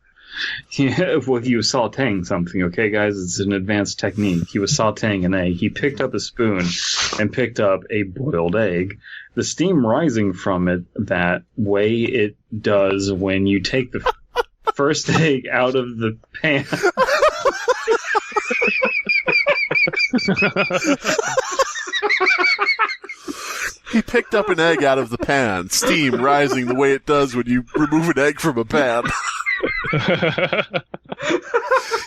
Yeah, well, he was sauteing something, okay, guys? It's an advanced technique. He was sauteing an egg. He picked up a spoon and picked up a boiled egg. The steam rising from it that way it does when you take the first egg out of the pan. He picked up an egg out of the pan, steam rising the way it does when you remove an egg from a pan.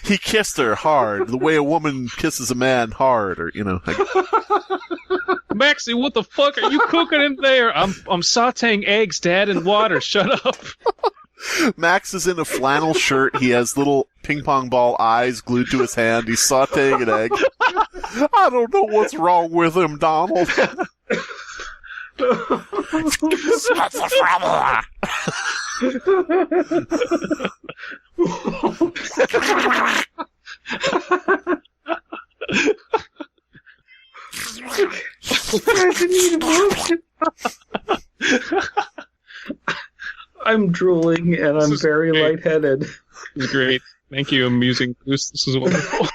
He kissed her hard, the way a woman kisses a man hard, or Maxie, what the fuck are you cooking in there? I'm sauteing eggs, Dad, in water. Shut up. Max is in a flannel shirt. He has little ping pong ball eyes glued to his hand. He's sauteing an egg. I don't know what's wrong with him, Donald. I'm drooling and I'm very lightheaded. This is great. Thank you, amusing Goose. This is wonderful.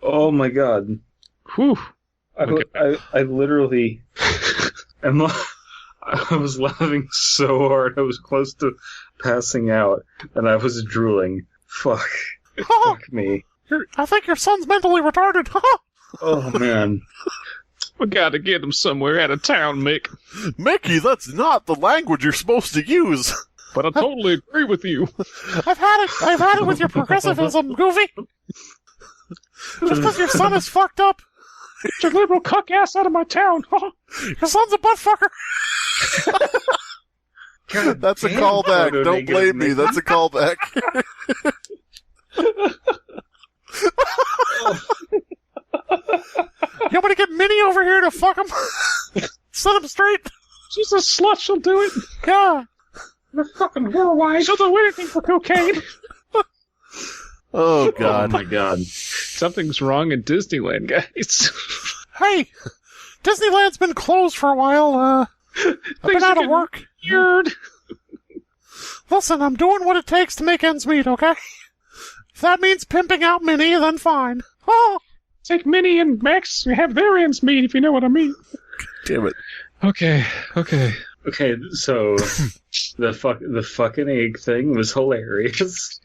Oh my God. Whew. I literally am I was laughing so hard I was close to passing out, and I was drooling. Fuck. Fuck me. I think your son's mentally retarded. Oh, man. We gotta get him somewhere out of town, Mick. Mickey, that's not the language you're supposed to use. But I totally agree with you. I've had it with your progressivism, Goofy. Just because your son is fucked up. Get your liberal cuck ass out of my town. Your son's a butt fucker. That's a callback. Don't blame me. That's a callback. You want to get Minnie over here to fuck him? Set him straight. She's a slut. She'll do it. Yeah. The fucking whore. She'll do anything for cocaine. Oh, God. Oh, my God. Something's wrong in Disneyland, guys. Hey, Disneyland's been closed for a while. I've been out of work. Weird. Listen, I'm doing what it takes to make ends meet, okay? If that means pimping out Minnie, then fine. Oh. Take Minnie and Max and have their ends meet, if you know what I mean. Damn it. Okay. Okay, so the fucking egg thing was hilarious.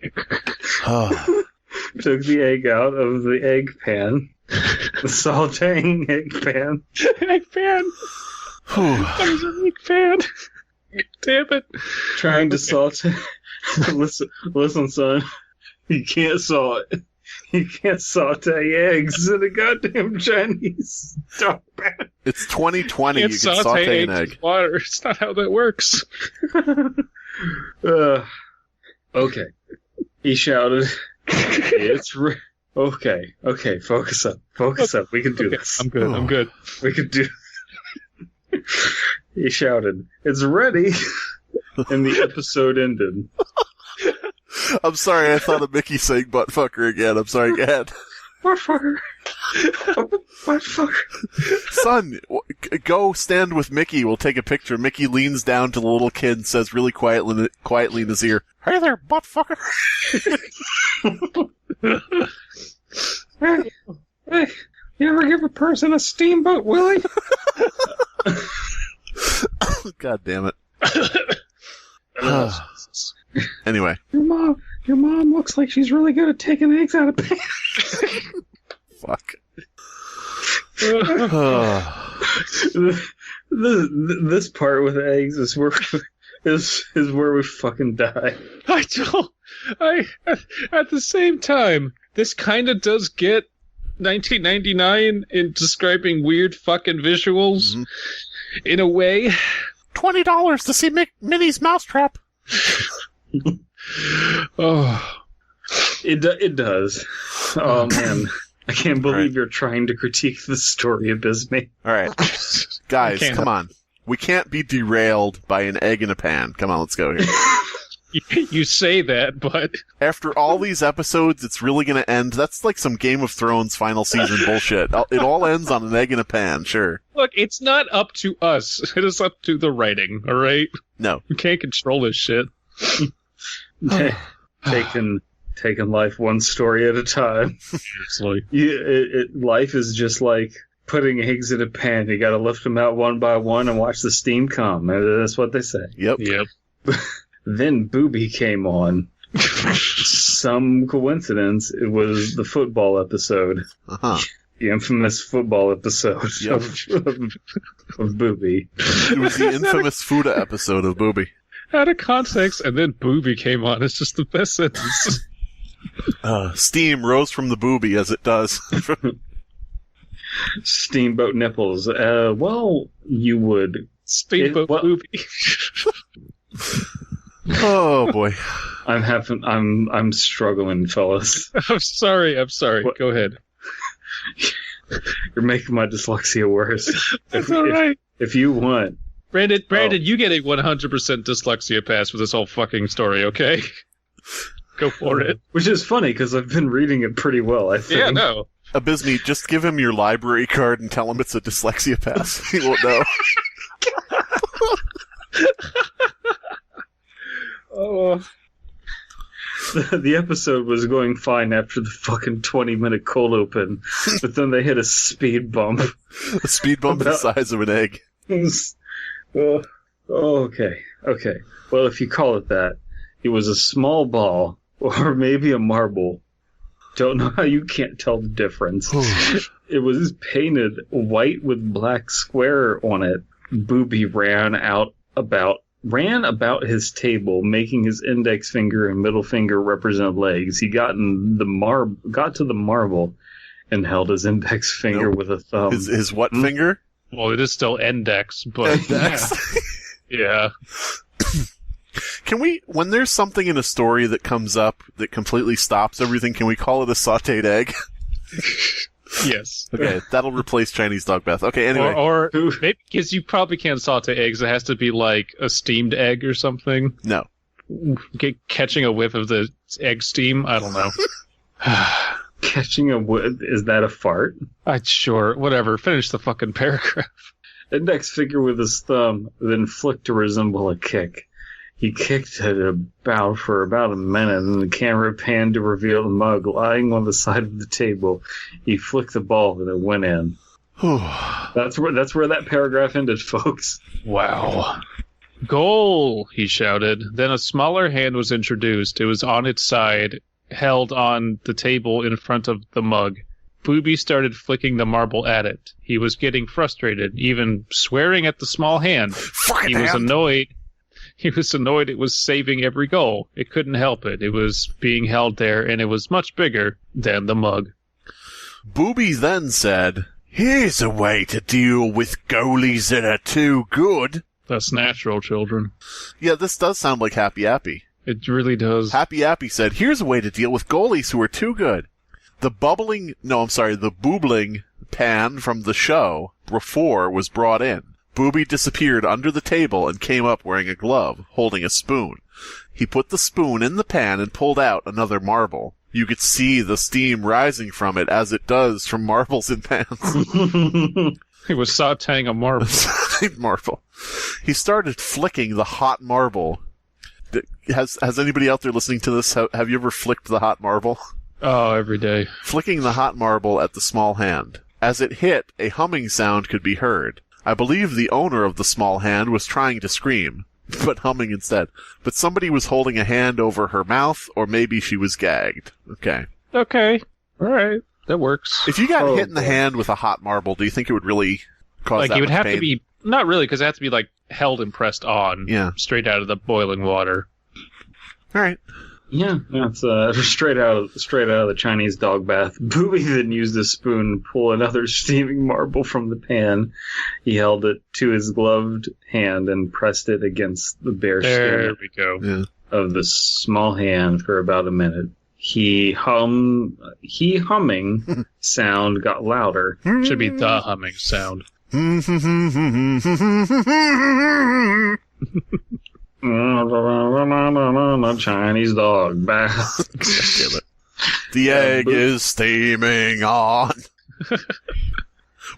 Took the egg out of the egg pan. The sauteing egg pan. Egg pan. That was an egg pan. Damn it. Trying to saute. Listen, son. You can't saute. You can't saute eggs in a goddamn Chinese dog pan. It's 2020. You can saute saute an eggs egg. with water. It's not how that works. Okay. He shouted. Okay. Focus up. We can do this. I'm good. We can do. He shouted, "It's ready," and the episode ended. I'm sorry, I thought of Mickey saying butt fucker again. I'm sorry, go ahead. Butt fucker. Butt fucker. Son, go stand with Mickey. We'll take a picture. Mickey leans down to the little kid and says really quietly in his ear, "Hey there, butt fucker." Hey, you ever give a person a steamboat, Willie? God damn it. Anyway. Your mom looks like she's really good at taking eggs out of pans. Fuck. This part with eggs is where we fucking die. At the same time, this kind of does get 1999 in describing weird fucking visuals. Mm-hmm. In a way. $20 to see Minnie's Mousetrap. Oh. It does. Oh, man. I can't believe you're trying to critique the story of Abysmii. All right. Guys, come on. We can't be derailed by an egg in a pan. Come on, let's go here. You say that, but... After all these episodes, it's really going to end. That's like some Game of Thrones final season bullshit. It all ends on an egg in a pan, sure. Look, it's not up to us. It is up to the writing, all right? No. You can't control this shit. Taking life one story at a time. Seriously. Life is just like putting eggs in a pan. You got to lift them out one by one and watch the steam come. That's what they say. Yep. Then Booby came on. Some coincidence, it was the football episode. Uh-huh. The infamous football episode of Booby. It was the infamous Fuda episode of Booby. Out of context, and then Booby came on. It's just the best sentence. Steam rose from the booby, as it does. Steamboat nipples. Well, you would. Steamboat Booby. Oh boy, I'm struggling, fellas. I'm sorry. What? Go ahead. You're making my dyslexia worse. That's all right. If you want, Brandon, you get a 100% dyslexia pass for this whole fucking story. Okay, go for it. Which is funny because I've been reading it pretty well. I think. Yeah, no. Abysmii, just give him your library card and tell him it's a dyslexia pass. He won't know. Oh. The episode was going fine after the fucking 20-minute cold open, but then they hit a speed bump. A speed bump the size of an egg. Okay. Well, if you call it that, it was a small ball, or maybe a marble. Don't know how you can't tell the difference. It was painted white with black square on it. Booby ran about his table, making his index finger and middle finger represent legs. He got to the marble and held his index finger with a thumb. His what finger? Well, it is still index, but yeah. Can we, when there's something in a story that comes up that completely stops everything, can we call it a sautéed egg? Yes. Okay, that'll replace Chinese dog bath. Okay, anyway. Or maybe because you probably can't saute eggs. It has to be like a steamed egg or something. No. Catching a whiff of the egg steam? I don't know. Catching a whiff? Is that a fart? Sure, whatever. Finish the fucking paragraph. Index finger with his thumb, then flicked to resemble a kick. He kicked it for about a minute, and the camera panned to reveal the mug lying on the side of the table. He flicked the ball, and it went in. That's where that paragraph ended, folks. Wow. Goal! He shouted. Then a smaller hand was introduced. It was on its side, held on the table in front of the mug. Booby started flicking the marble at it. He was getting frustrated, even swearing at the small hand. He was annoyed. He was annoyed it was saving every goal. It couldn't help it. It was being held there, and it was much bigger than the mug. Booby then said, "Here's a way to deal with goalies that are too good." That's natural, children. Yeah, this does sound like Happy Appy. It really does. Happy Appy said, "Here's a way to deal with goalies who are too good." The boobling pan from the show before was brought in. Booby disappeared under the table and came up wearing a glove, holding a spoon. He put the spoon in the pan and pulled out another marble. You could see the steam rising from it as it does from marbles in pans. He was sautéing a marble. He started flicking the hot marble. Has anybody out there listening to this, have you ever flicked the hot marble? Oh, every day. Flicking the hot marble at the small hand. As it hit, a humming sound could be heard. I believe the owner of the small hand was trying to scream, but humming instead. But somebody was holding a hand over her mouth, or maybe she was gagged. Okay. Okay. All right. That works. If you got hit in the hand with a hot marble, do you think it would really cause that much pain? It would have to be, not really, because it has to be, like, held and pressed on. Yeah. Straight out of the boiling water. All right. Yeah, that's straight out of the Chinese dog bath. Booby then used a spoon to pull another steaming marble from the pan. He held it to his gloved hand and pressed it against the bare skin of the small hand for about a minute. Humming sound got louder. Should be the humming sound. Chinese dog bath. The egg is steaming on.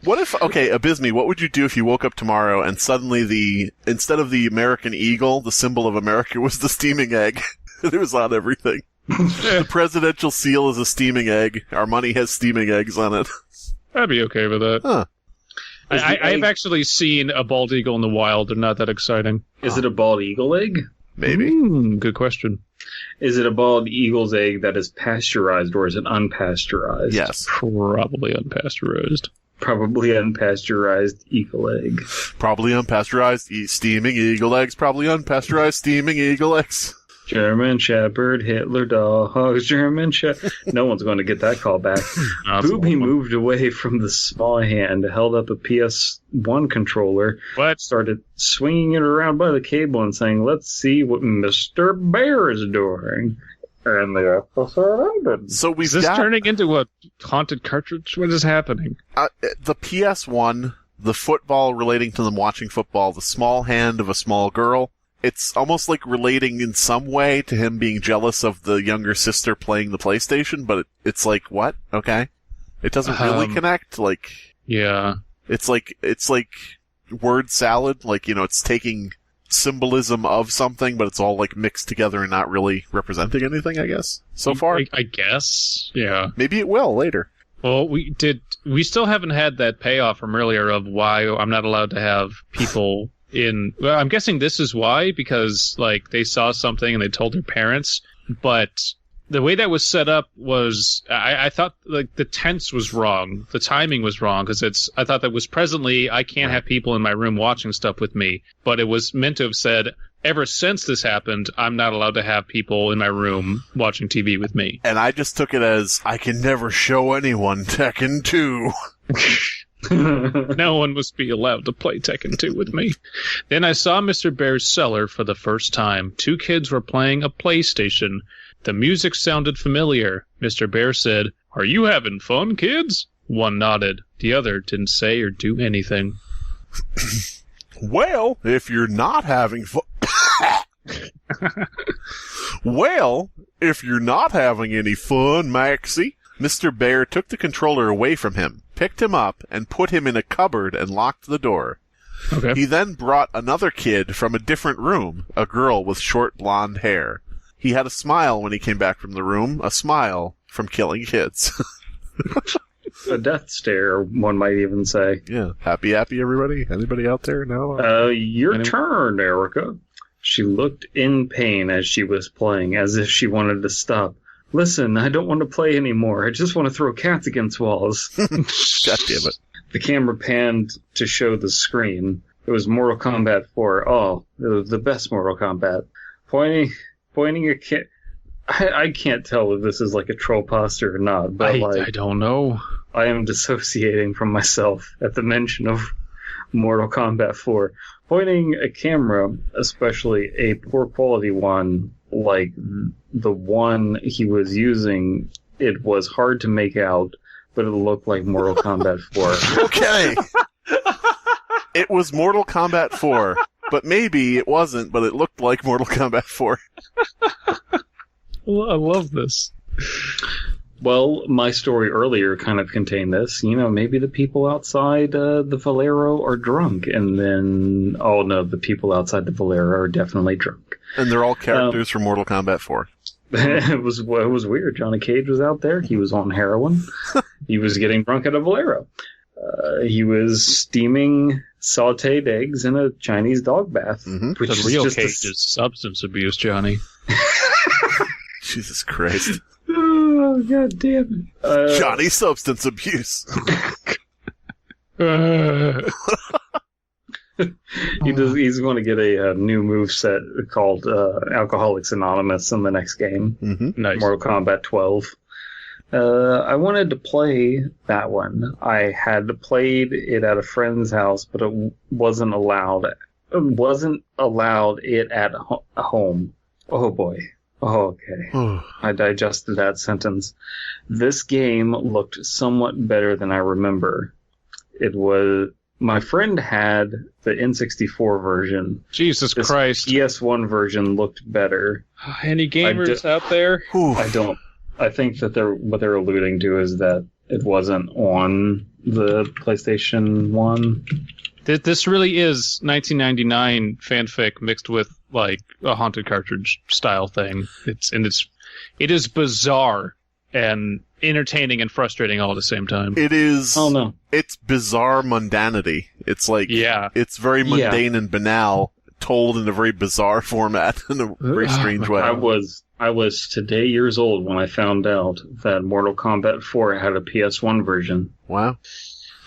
What if, Abysmii, what would you do if you woke up tomorrow and suddenly instead of the American eagle, the symbol of America was the steaming egg? It was on everything. The presidential seal is a steaming egg. Our money has steaming eggs on it. I'd be okay with that. Huh. I've actually seen a bald eagle in the wild. They're not that exciting. Is it a bald eagle egg? Maybe. Good question. Is it a bald eagle's egg that is pasteurized, or is it unpasteurized? Yes. Probably unpasteurized. Probably unpasteurized eagle egg. Probably unpasteurized steaming eagle eggs. Probably unpasteurized steaming eagle eggs. German Shepherd, Hitler dogs, German Shepherd. No one's going to get that call back. Booby moved away from the small hand, held up a PS1 controller, started swinging it around by the cable and saying, "Let's see what Mr. Bear is doing." And the episode ended. So is this turning into a haunted cartridge? What is happening? The PS1, the football relating to them watching football, the small hand of a small girl. It's almost like relating in some way to him being jealous of the younger sister playing the PlayStation, but it's like, what? Okay. It doesn't really connect, Yeah. It's like word salad, it's taking symbolism of something, but it's all mixed together and not really representing anything, I guess, so far. I guess, yeah. Maybe it will later. Well, we still haven't had that payoff from earlier of why I'm not allowed to have people well, I'm guessing this is why, because like they saw something and they told their parents, but the way that was set up was, I thought like the tense was wrong. The timing was wrong because I thought that was presently, I can't have people in my room watching stuff with me, but it was meant to have said, ever since this happened, I'm not allowed to have people in my room watching TV with me. And I just took it as, I can never show anyone Tekken 2. No one must be allowed to play Tekken 2 with me. Then I saw Mr. Bear's cellar for the first time. 2 kids were playing a PlayStation. The music sounded familiar. Mr. Bear said, "Are you having fun, kids?" One nodded. The other didn't say or do anything. Well, if you're not having fun... Well, if you're not having any fun, Maxie... Mr. Bear took the controller away from him, picked him up, and put him in a cupboard and locked the door. Okay. He then brought another kid from a different room, a girl with short blonde hair. He had a smile when he came back from the room, a smile from killing kids. A death stare, one might even say. Yeah. Happy, everybody? Anybody out there now? Your turn, Erica. She looked in pain as she was playing, as if she wanted to stop. Listen, I don't want to play anymore. I just want to throw cats against walls. God damn it. The camera panned to show the screen. It was Mortal Kombat 4. Oh, it was the best Mortal Kombat. Pointing a cat. I can't tell if this is like a troll poster or not, but I don't know. I am dissociating from myself at the mention of Mortal Kombat 4. Pointing a camera, especially a poor quality one, like the one he was using, it was hard to make out, but it looked like Mortal Kombat 4. Okay. It was Mortal Kombat 4, but maybe it wasn't, but it looked like Mortal Kombat 4. I love this. Well, my story earlier kind of contained this. You know, maybe the people outside the Valero are drunk, and then, oh no, the people outside the Valero are definitely drunk. And they're all characters from Mortal Kombat 4. It was weird. Johnny Cage was out there. He was on heroin. He was getting drunk at a Valero. He was steaming sautéed eggs in a Chinese dog bath. Mm-hmm. Which The real is Cage is substance abuse, Johnny. Jesus Christ. Oh, God damn it. Johnny substance abuse. He's going to get a new move set called Alcoholics Anonymous in the next game. Mm-hmm. Nice. Mortal Kombat 12. I wanted to play that one. I had played it at a friend's house, but it wasn't allowed. It wasn't allowed it at home. Oh boy. Oh, okay. I digested that sentence. This game looked somewhat better than I remember. It was... My friend had the N64 version. Jesus This Christ. PS1 version looked better. Any gamers out there? I don't. I think that what they're alluding to is that it wasn't on the PlayStation 1. This really is 1999 fanfic mixed with like a haunted cartridge style thing. It is bizarre and entertaining and frustrating all at the same time. It is. Oh no! It's bizarre mundanity. It's like it's very mundane and banal, told in a very bizarre format in a very strange way. I was today years old when I found out that Mortal Kombat 4 had a PS1 version. Wow.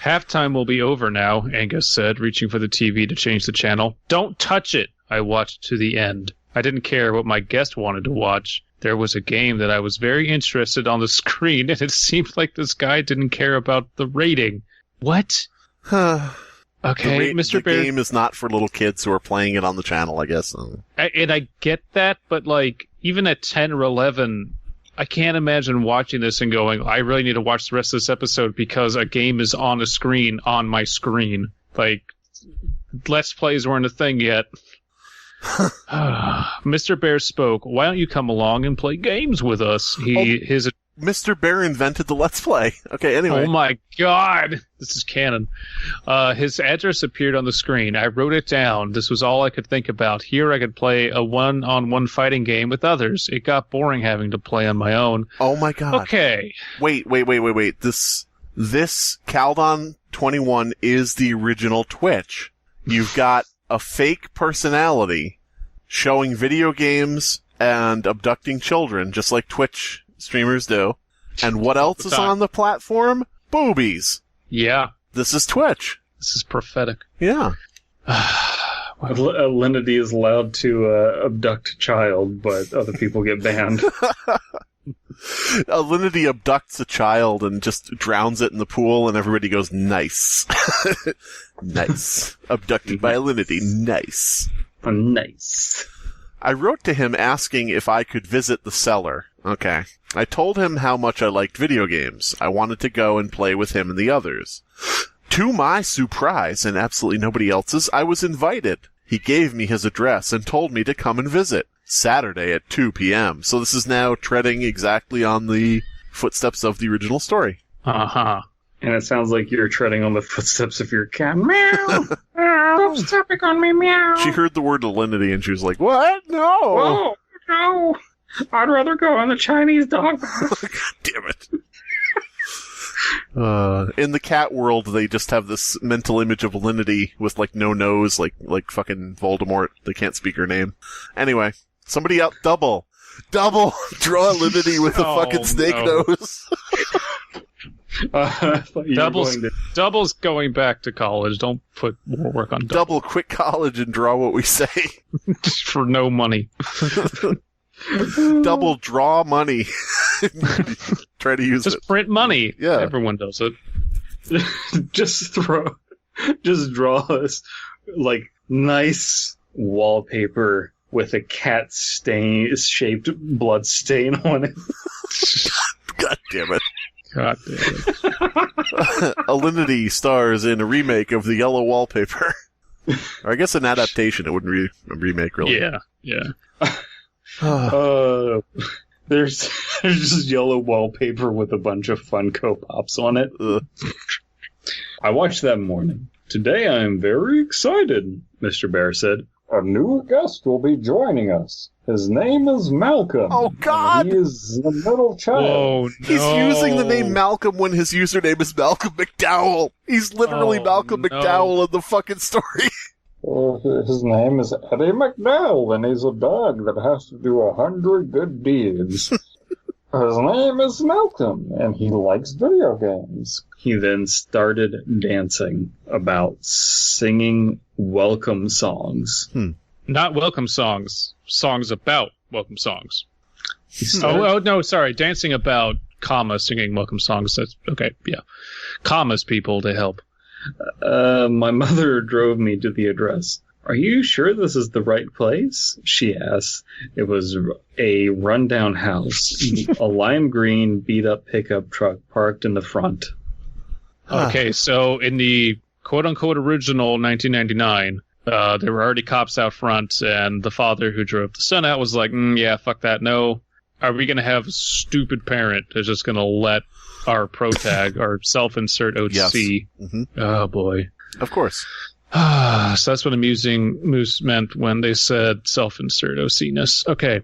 Halftime will be over now, Angus said, reaching for the TV to change the channel. Don't touch it! I watched to the end. I didn't care what my guest wanted to watch. There was a game that I was very interested on the screen, and it seemed like this guy didn't care about the rating. What? Okay, Mr. Bear. The game is not for little kids who are playing it on the channel, I guess. And I get that, but like, even at 10 or 11, I can't imagine watching this and going, I really need to watch the rest of this episode because a game is on a screen on my screen. Like, Let's Plays weren't a thing yet. Mr. Bear spoke. Why don't you come along and play games with us? Mr. Bear invented the Let's Play. Okay, anyway. Oh my God. This is canon. His address appeared on the screen. I wrote it down. This was all I could think about. Here I could play a one-on-one fighting game with others. It got boring having to play on my own. Oh my God. Okay. Wait. This Caledon 21 is the original Twitch. You've got a fake personality showing video games and abducting children, just like Twitch streamers do. And what else is on the platform? Boobies. Yeah. This is Twitch. This is prophetic. Yeah. Alinity is allowed to abduct a child, but other people get banned. Alinity abducts a child and just drowns it in the pool, and everybody goes, nice. Nice. Abducted by Alinity. Nice. Nice. I wrote to him asking if I could visit the cellar. Okay. I told him how much I liked video games. I wanted to go and play with him and the others. To my surprise, and absolutely nobody else's, I was invited. He gave me his address and told me to come and visit. Saturday at 2 p.m. So this is now treading exactly on the footsteps of the original story. Uh-huh. And it sounds like you're treading on the footsteps of your cat. Meow! Stop stepping on me, meow! She heard the word Alinity and she was like, what? No! Oh, no! I'd rather go on the Chinese dog bath. God damn it. In the cat world, they just have this mental image of Alinity with, like, no nose, like fucking Voldemort. They can't speak her name. Anyway, somebody out double! Draw Alinity with a fucking snake nose. Double's going back to college. Don't put more work on Double quit college and draw what we say. For no money. Double draw money. Try to use Just print money. Yeah. Everyone does it. Just draw us, like, nice wallpaper with a cat shaped blood stain on it. God damn it. God damn it. Alinity stars in a remake of the Yellow Wallpaper. Or I guess an adaptation. It wouldn't be a remake, really. Yeah. There's just yellow wallpaper with a bunch of Funko Pops on it. I watched that morning. Today I am very excited, Mr. Bear said. A new guest will be joining us. His name is Malcolm. Oh, God! He is the middle child. Oh, no. He's using the name Malcolm when his username is Malcolm McDowell. He's literally Malcolm McDowell in the fucking story. His name is Eddie McDowell, and he's a dog that has to do 100 good deeds. His name is Malcolm, and he likes video games. He then started dancing about singing welcome songs. Not welcome songs. Songs about welcome songs. No, sorry. Dancing about, singing welcome songs. That's okay, yeah. Commas, people, to help. My mother drove me to the address. Are you sure this is the right place? She asked. It was a rundown house. A lime green beat-up pickup truck parked in the front. Okay, so in the quote-unquote original 1999, there were already cops out front, and the father who drove the son out was like, yeah, fuck that, no. Are we going to have a stupid parent who's just going to let our protag, our self-insert OC? Yes. Mm-hmm. Oh, boy. Of course. So that's what Amusing Moose meant when they said self-insert OC-ness. Okay.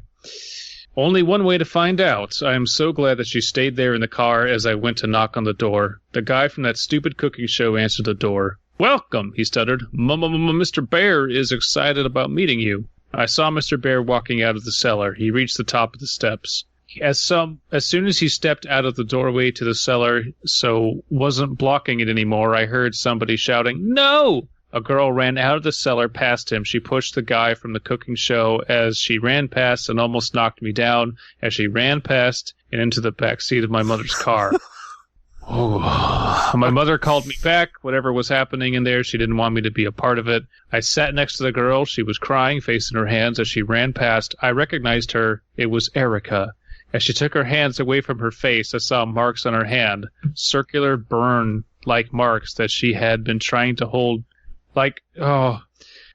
Only one way to find out. I am so glad that she stayed there in the car as I went to knock on the door. The guy from that stupid cooking show answered the door. Welcome, he stuttered. Mr. Bear is excited about meeting you. I saw Mr. Bear walking out of the cellar. He reached the top of the steps. As soon as he stepped out of the doorway to the cellar, so wasn't blocking it anymore, I heard somebody shouting, "No!" A girl ran out of the cellar past him. She pushed the guy from the cooking show as she ran past and almost knocked me down as she ran past and into the back seat of my mother's car. Oh. My mother called me back. Whatever was happening in there, she didn't want me to be a part of it. I sat next to the girl. She was crying, face in her hands as she ran past. I recognized her. It was Erica. As she took her hands away from her face, I saw marks on her hand, circular burn-like marks that she had been trying to hold.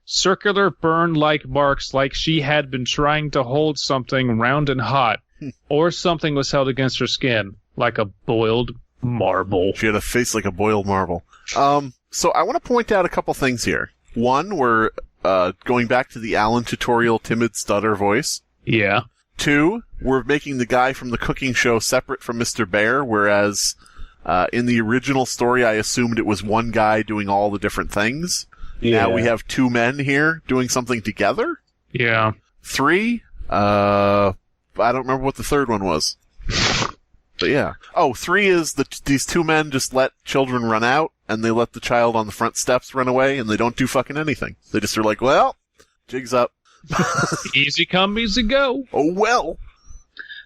Circular burn-like marks like she had been trying to hold something round and hot, or something was held against her skin, like a boiled marble. She had a face like a boiled marble. So I want to point out a couple things here. One, we're going back to the Alan tutorial timid stutter voice. Yeah. 2, we're making the guy from the cooking show separate from Mr. Bear, whereas in the original story I assumed it was one guy doing all the different things. Now we have 2 men here doing something together? Yeah. 3? I don't remember what the third one was. But yeah. Oh, 3 is these 2 men just let children run out, and they let the child on the front steps run away, and they don't do fucking anything. They just are like, well, jig's up. Easy come, easy go. Oh, well.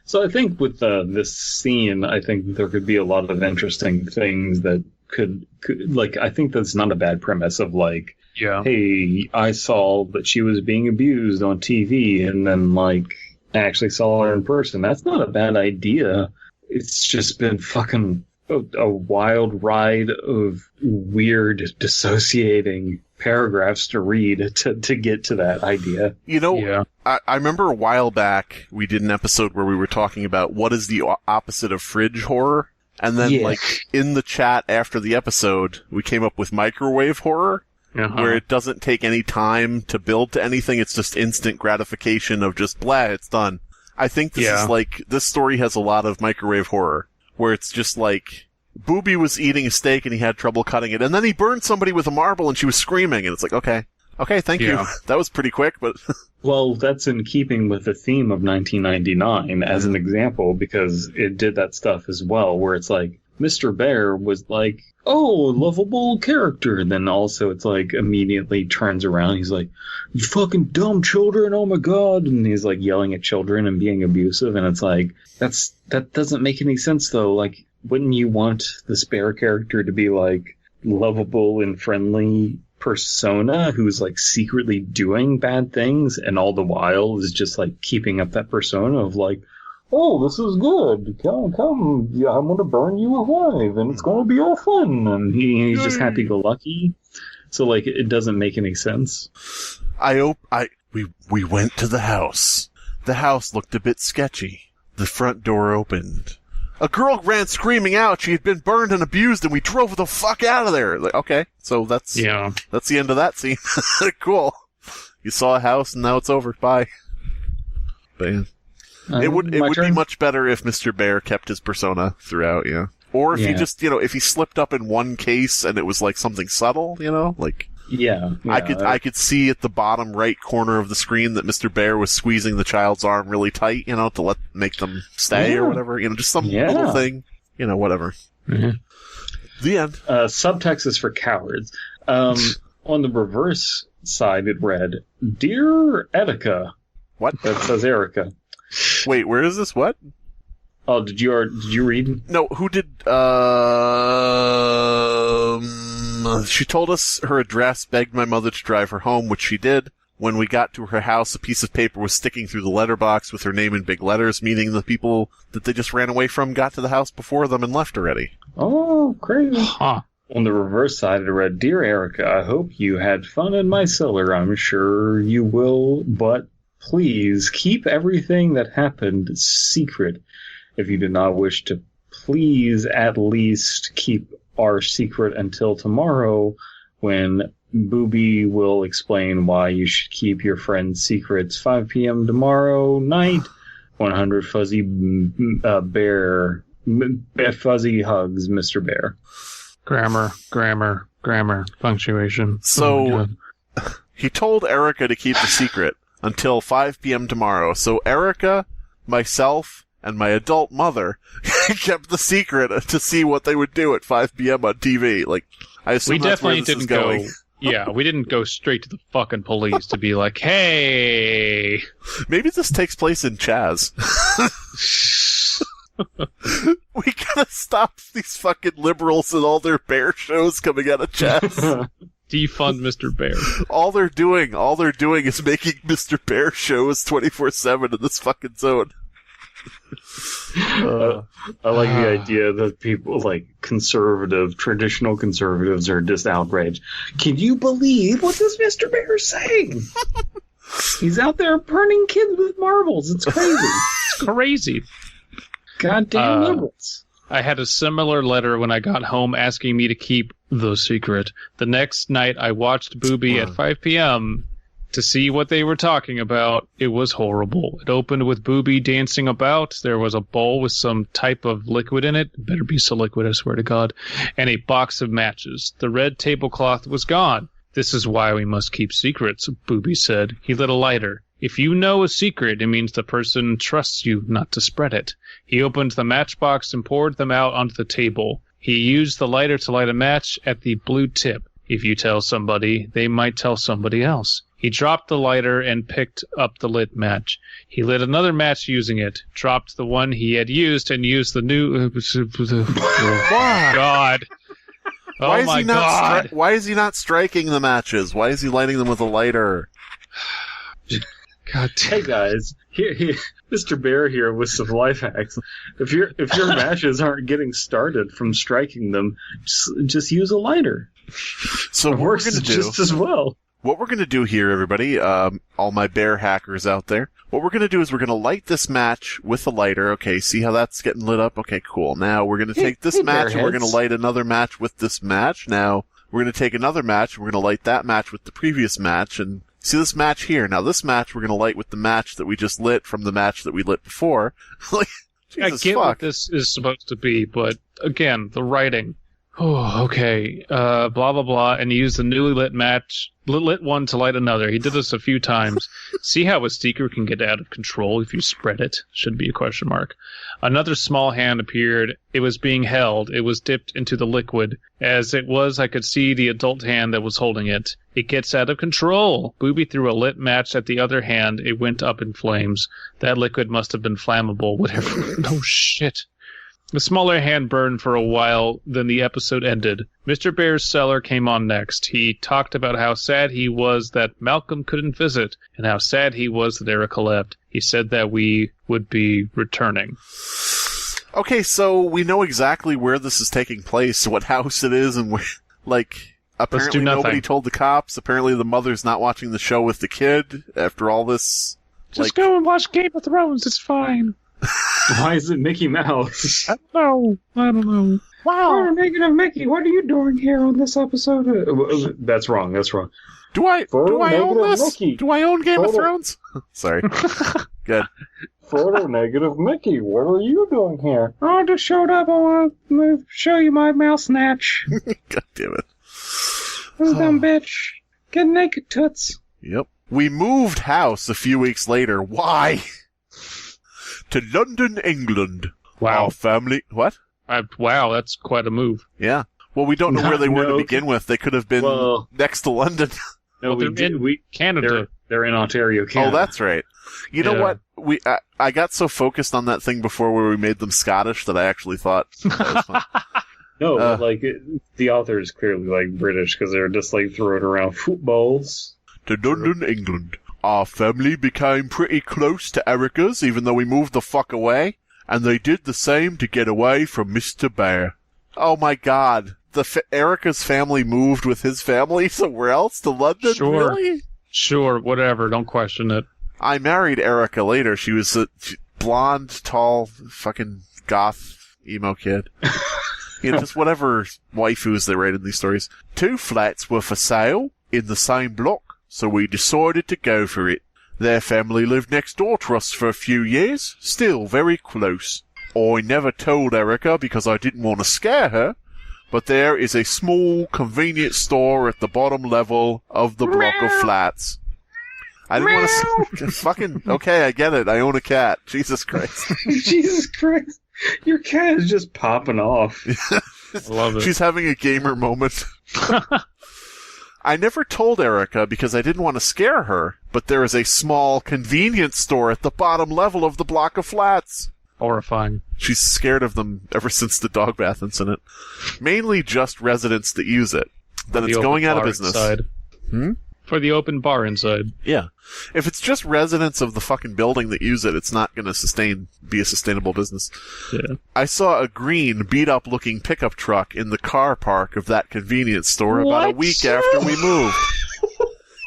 So I think with this scene, I think there could be a lot of interesting things that could like, I think that's not a bad premise of like, hey, I saw that she was being abused on TV, and then like I actually saw her in person. That's not a bad idea. It's just been fucking a wild ride of weird, dissociating paragraphs to read to get to that idea. You know, I remember a while back we did an episode where we were talking about what is the opposite of fridge horror. And then, like, in the chat after the episode, we came up with microwave horror, where it doesn't take any time to build to anything. It's just instant gratification of just, blah, it's done. I think this is like, this story has a lot of microwave horror, where it's just like, Booby was eating a steak and he had trouble cutting it, and then he burned somebody with a marble and she was screaming, and it's like, okay, thank you. That was pretty quick, but... Well, that's in keeping with the theme of 1999 as an example, because it did that stuff as well, where it's like, Mr. Bear was like, oh, lovable character, and then also it's like, immediately turns around, he's like, you fucking dumb children, oh my god, and he's like yelling at children and being abusive, and it's like, that doesn't make any sense though, like, wouldn't you want the Bear character to be like, lovable and friendly persona who's like secretly doing bad things, and all the while is just like keeping up that persona of like, oh, this is good, come, yeah, I'm gonna burn you alive and it's gonna be all fun, and he's just happy-go-lucky. So like, it doesn't make any sense. We went to the house. The house looked a bit sketchy. The front door opened. A girl ran screaming out. She had been burned and abused, and we drove the fuck out of there. Like, okay, so that's the end of that scene. Cool. You saw a house, and now it's over. Bye. But yeah. It would be much better if Mr. Bear kept his persona throughout. Yeah. Or if he just, if he slipped up in one case and it was like something subtle, like. Yeah. I could see at the bottom right corner of the screen that Mr. Bear was squeezing the child's arm really tight, to make them stay or whatever, just some little thing, whatever. Mm-hmm. The end. Subtext is for cowards. On the reverse side, it read, Dear Etika. What? That says Erica. Wait, where is this? What? Oh, did you read? No, who did, she told us her address, begged my mother to drive her home, which she did. When we got to her house, a piece of paper was sticking through the letterbox with her name in big letters, meaning the people that they just ran away from got to the house before them and left already. Oh, crazy. Huh. On the reverse side, it read, Dear Erica, I hope you had fun in my cellar. I'm sure you will, but please keep everything that happened secret. If you do not wish to, please at least keep our secret until tomorrow, when Booby will explain why you should keep your friend's secrets. 5 p.m. tomorrow night. 100 fuzzy bear. Fuzzy hugs, Mr. Bear. Grammar, punctuation. So, he told Erica to keep the secret until 5 p.m. tomorrow. So Erica, myself, and my adult mother kept the secret to see what they would do at 5 p.m. on TV. Like, I assume we that's definitely where this didn't is going. go. Yeah, we didn't go straight to the fucking police to be like, hey. Maybe this takes place in Chaz. We gotta stop these fucking liberals and all their bear shows coming out of Chaz. Defund Mr. Bear. All they're doing is making Mr. Bear shows 24/7 in this fucking zone. I like the idea that people like traditional conservatives are just outraged. Can you believe what this Mr. Bear is saying? He's out there burning kids with marbles. It's crazy. It's crazy. Goddamn liberals. I had a similar letter when I got home asking me to keep the secret. The next night I watched Booby at 5 p.m. to see what they were talking about. It was horrible. It opened with Booby dancing about. There was a bowl with some type of liquid in it. It better be so liquid, I swear to God. And a box of matches. The red tablecloth was gone. This is why we must keep secrets, Booby said. He lit a lighter. If you know a secret, it means the person trusts you not to spread it. He opened the matchbox and poured them out onto the table. He used the lighter to light a match at the blue tip. If you tell somebody, they might tell somebody else. He dropped the lighter and picked up the lit match. He lit another match using it, dropped the one he had used, and used the new... Why? God. Oh my God. Why is he not striking the matches? Why is he lighting them with a lighter? God damn. Hey guys, here, Mr. Bear here with some life hacks. If your matches aren't getting started from striking them, just use a lighter. So it works just as well. What we're going to do here, everybody, all my bear hackers out there, what we're going to do is we're going to light this match with a lighter. Okay, see how that's getting lit up? Okay, cool. Now we're going to take this match and we're going to light another match with this match. Now we're going to take another match and we're going to light that match with the previous match. And see this match here? Now this match we're going to light with the match that we just lit from the match that we lit before. Like, Jesus I get fuck. what this is supposed to be, but again, the writing. Oh, okay. Blah, blah, blah. And he used the newly lit match, lit one to light another. He did this a few times. See how a secret can get out of control if you spread it? Should be a question mark. Another small hand appeared. It was being held. It was dipped into the liquid. As it was, I could see the adult hand that was holding it. It gets out of control. Booby threw a lit match at the other hand. It went up in flames. That liquid must have been flammable. Whatever. No shit. The smaller hand burned for a while, then the episode ended. Mr. Bear's cellar came on next. He talked about how sad he was that Malcolm couldn't visit, and how sad he was that Erica left. He said that we would be returning. Okay, so we know exactly where this is taking place, what house it is, and where, like, apparently nobody told the cops. Apparently the mother's not watching the show with the kid after all this. Just go and watch Game of Thrones, it's fine. Why is it Mickey Mouse? I don't know. Wow. Negative Mickey, what are you doing here on this episode? That's wrong. Do I own this? Mickey. Do I own Game of Thrones? Sorry. Good. Photo negative Mickey, what are you doing here? I just showed up. I want to show you my mouse snatch. God damn it. This dumb bitch. Get naked, toots. Yep. We moved house a few weeks later. Why? To London, England. Wow. Our family... What? Wow, that's quite a move. Yeah. Well, we don't know where they were to begin with. They could have been next to London. No, they're in Canada. They're in Ontario, Canada. Oh, that's right. You know what? I got so focused on that thing before where we made them Scottish that I actually thought that was fun. No, the author is clearly, British, because they're just, throwing around footballs. To London, England. Our family became pretty close to Erica's, even though we moved the fuck away, and they did the same to get away from Mr. Bear. Oh my god. Erica's family moved with his family somewhere else to London? Sure. Really? Sure, whatever. Don't question it. I married Erica later. She was a blonde, tall, fucking goth, emo kid. Just whatever waifus they write in these stories. 2 flats were for sale in the same block, so we decided to go for it. Their family lived next door to us for a few years, still very close. I never told Erica because I didn't want to scare her, but there is a small convenience store at the bottom level of the block of flats. I didn't want to... Fucking... Okay, I get it. I own a cat. Jesus Christ. Jesus Christ. Your cat is just popping off. I love it. She's having a gamer moment. I never told Erica because I didn't want to scare her, but there is a small convenience store at the bottom level of the block of flats. Horrifying. She's scared of them ever since the dog bath incident. Mainly just residents that use it. Then it's going out of business. For the open bar inside. Yeah. If it's just residents of the fucking building that use it, it's not going to be a sustainable business. Yeah. I saw a green, beat-up looking pickup truck in the car park of that convenience store about a week after we moved.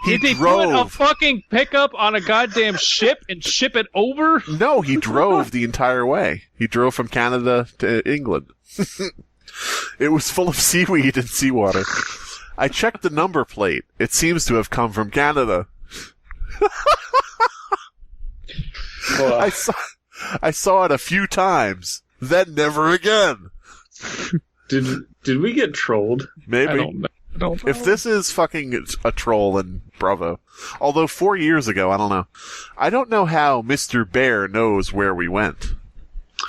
Did they put a fucking pickup on a goddamn ship and ship it over? No, he drove the entire way. He drove from Canada to England. It was full of seaweed and seawater. I checked the number plate. It seems to have come from Canada. I saw it a few times, then never again. Did we get trolled? Maybe. I don't know. If this is fucking a troll, then bravo. Although 4 years ago, I don't know. I don't know how Mr. Bear knows where we went.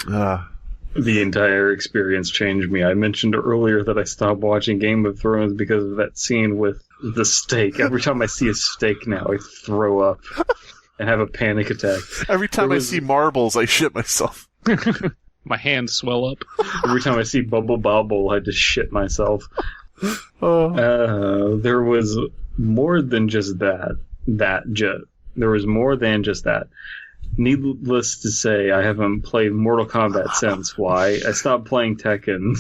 The entire experience changed me. I mentioned earlier that I stopped watching Game of Thrones because of that scene with the steak. Every time I see a steak now, I throw up and have a panic attack. Every time I see marbles, I shit myself. My hands swell up. Every time I see Bubble Bobble, I just shit myself. There was more than just that. There was more than just that. Needless to say, I haven't played Mortal Kombat since. Why? I stopped playing Tekken.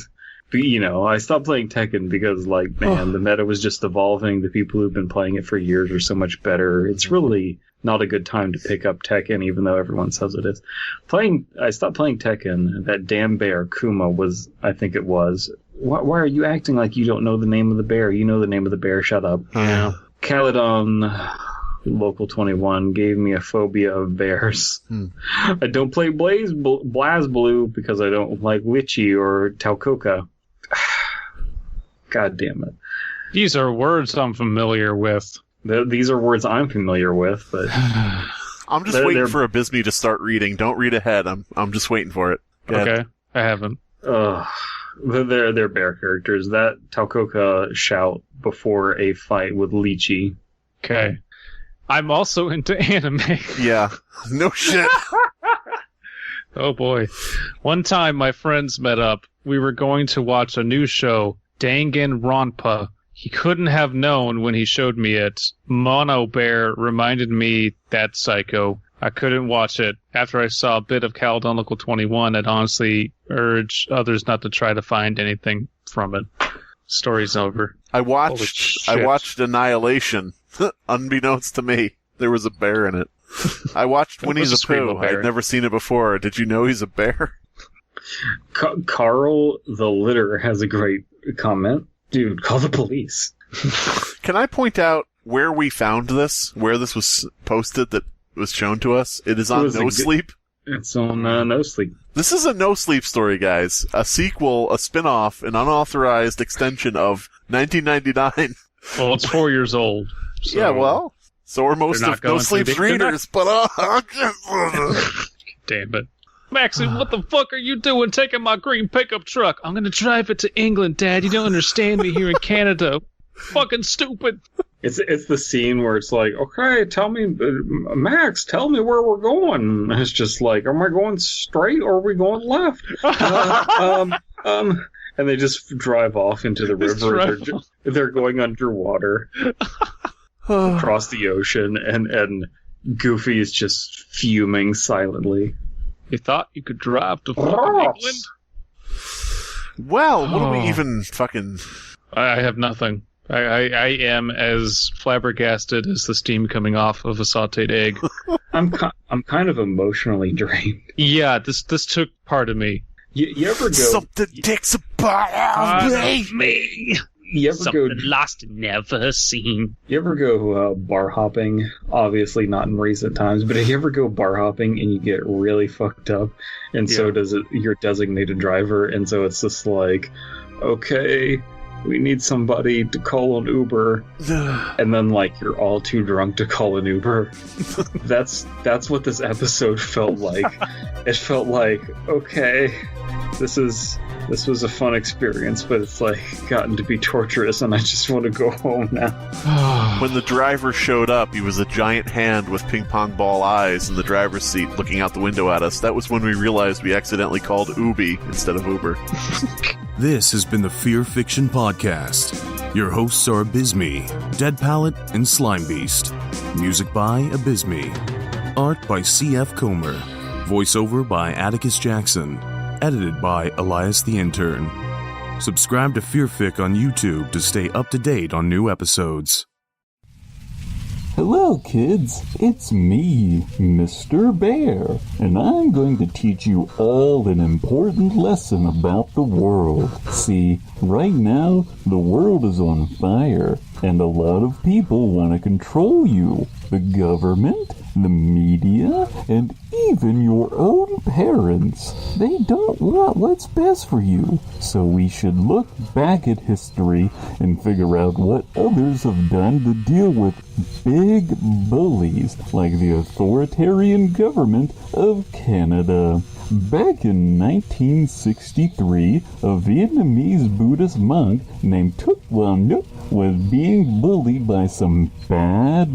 I stopped playing Tekken because, the meta was just evolving. The people who've been playing it for years are so much better. It's really not a good time to pick up Tekken, even though everyone says it is. I stopped playing Tekken. That damn bear, Kuma, I think it was. Why are you acting like you don't know the name of the bear? You know the name of the bear. Shut up. Yeah. Caledon Local 21 gave me a phobia of bears. I don't play BlazBlue because I don't like Witchy or Taucoca. God damn it. These are words I'm familiar with. These are words I'm familiar with, but I'm just waiting for Abysmii to start reading. Don't read ahead. I'm just waiting for it. Okay, I haven't. They're bear characters. That Taucoca shout before a fight with Lychee. Okay. I'm also into anime. Yeah. No shit. Oh boy. One time my friends met up. We were going to watch a new show, Danganronpa. He couldn't have known when he showed me it. Mono Bear reminded me that psycho. I couldn't watch it. After I saw a bit of Caledon Local 21, I'd honestly urge others not to try to find anything from it. Story's over. I watched Annihilation. Unbeknownst to me, there was a bear in it. I watched Winnie the Pooh. I'd never seen it before. Did you know he's a bear? Carl the Litter has a great comment. Dude, call the police. Can I point out where we found this? Where this was posted that was shown to us? It is on No Sleep. It's on No Sleep. This is a No Sleep story, guys. A sequel, a spin-off, an unauthorized extension of 1999. Well, it's 4 years old. So yeah, well, so are most of No Sleep's readers, but damn it. Maxie, what the fuck are you doing taking my green pickup truck? I'm gonna drive it to England, Dad. You don't understand me here in Canada. Fucking stupid. It's the scene where it's like, okay, tell me, Max, tell me where we're going. And it's just like, am I going straight or are we going left? And they just drive off into the river. They're going underwater across the ocean, and Goofy is just fuming silently. You thought you could drive to fucking England? Well, what do we even fucking... I have nothing. I am as flabbergasted as the steam coming off of a sautéed egg. I'm kind of emotionally drained. Yeah, this took part of me. You ever go... Something takes a part out of me! You ever Something lost and never seen. You ever go bar hopping? Obviously not in recent times, but if you ever go bar hopping and you get really fucked up, and so does your designated driver, and so it's just like, okay, we need somebody to call an Uber, and then you're all too drunk to call an Uber. That's what this episode felt like. It felt like, okay, this was a fun experience, but it's gotten to be torturous, and I just want to go home now. When the driver showed up, he was a giant hand with ping pong ball eyes in the driver's seat looking out the window at us. That was when we realized we accidentally called Ubi instead of Uber. This has been the Fear Fiction Podcast. Your hosts are Abysmii, Dead Palette, and Slimebeast. Music by Abysmii. Art by C.F. Comer. Voiceover by Atticus Jackson. Edited by Elias the Intern. Subscribe to Fearfic on YouTube to stay up to date on new episodes. Hello, kids. It's me, Mr. Bear, and I'm going to teach you all an important lesson about the world. See, right now, the world is on fire, and a lot of people want to control you. The government the media, and even your own parents. They don't want what's best for you. So we should look back at history and figure out what others have done to deal with big bullies like the authoritarian government of Canada. Back in 1963, a Vietnamese Buddhist monk named Thúc Van Nhuc was being bullied by some bad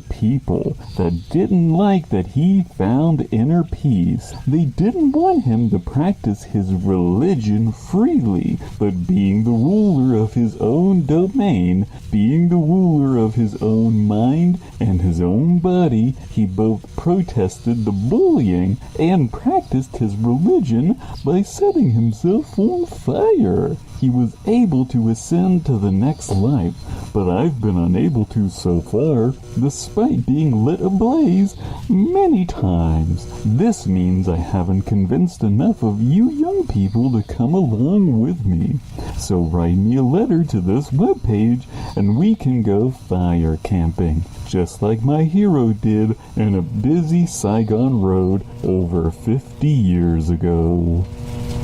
people that didn't like that he found inner peace. They didn't want him to practice his religion freely, but being the ruler of his own domain, being the ruler of his own mind and his own body, he both protested the bullying and practiced his religion by setting himself on fire. He was able to ascend to the next life, but I've been unable to so far, despite being lit ablaze many times. This means I haven't convinced enough of you young people to come along with me. So write me a letter to this webpage and we can go fire camping, just like my hero did in a busy Saigon road over 50 years ago.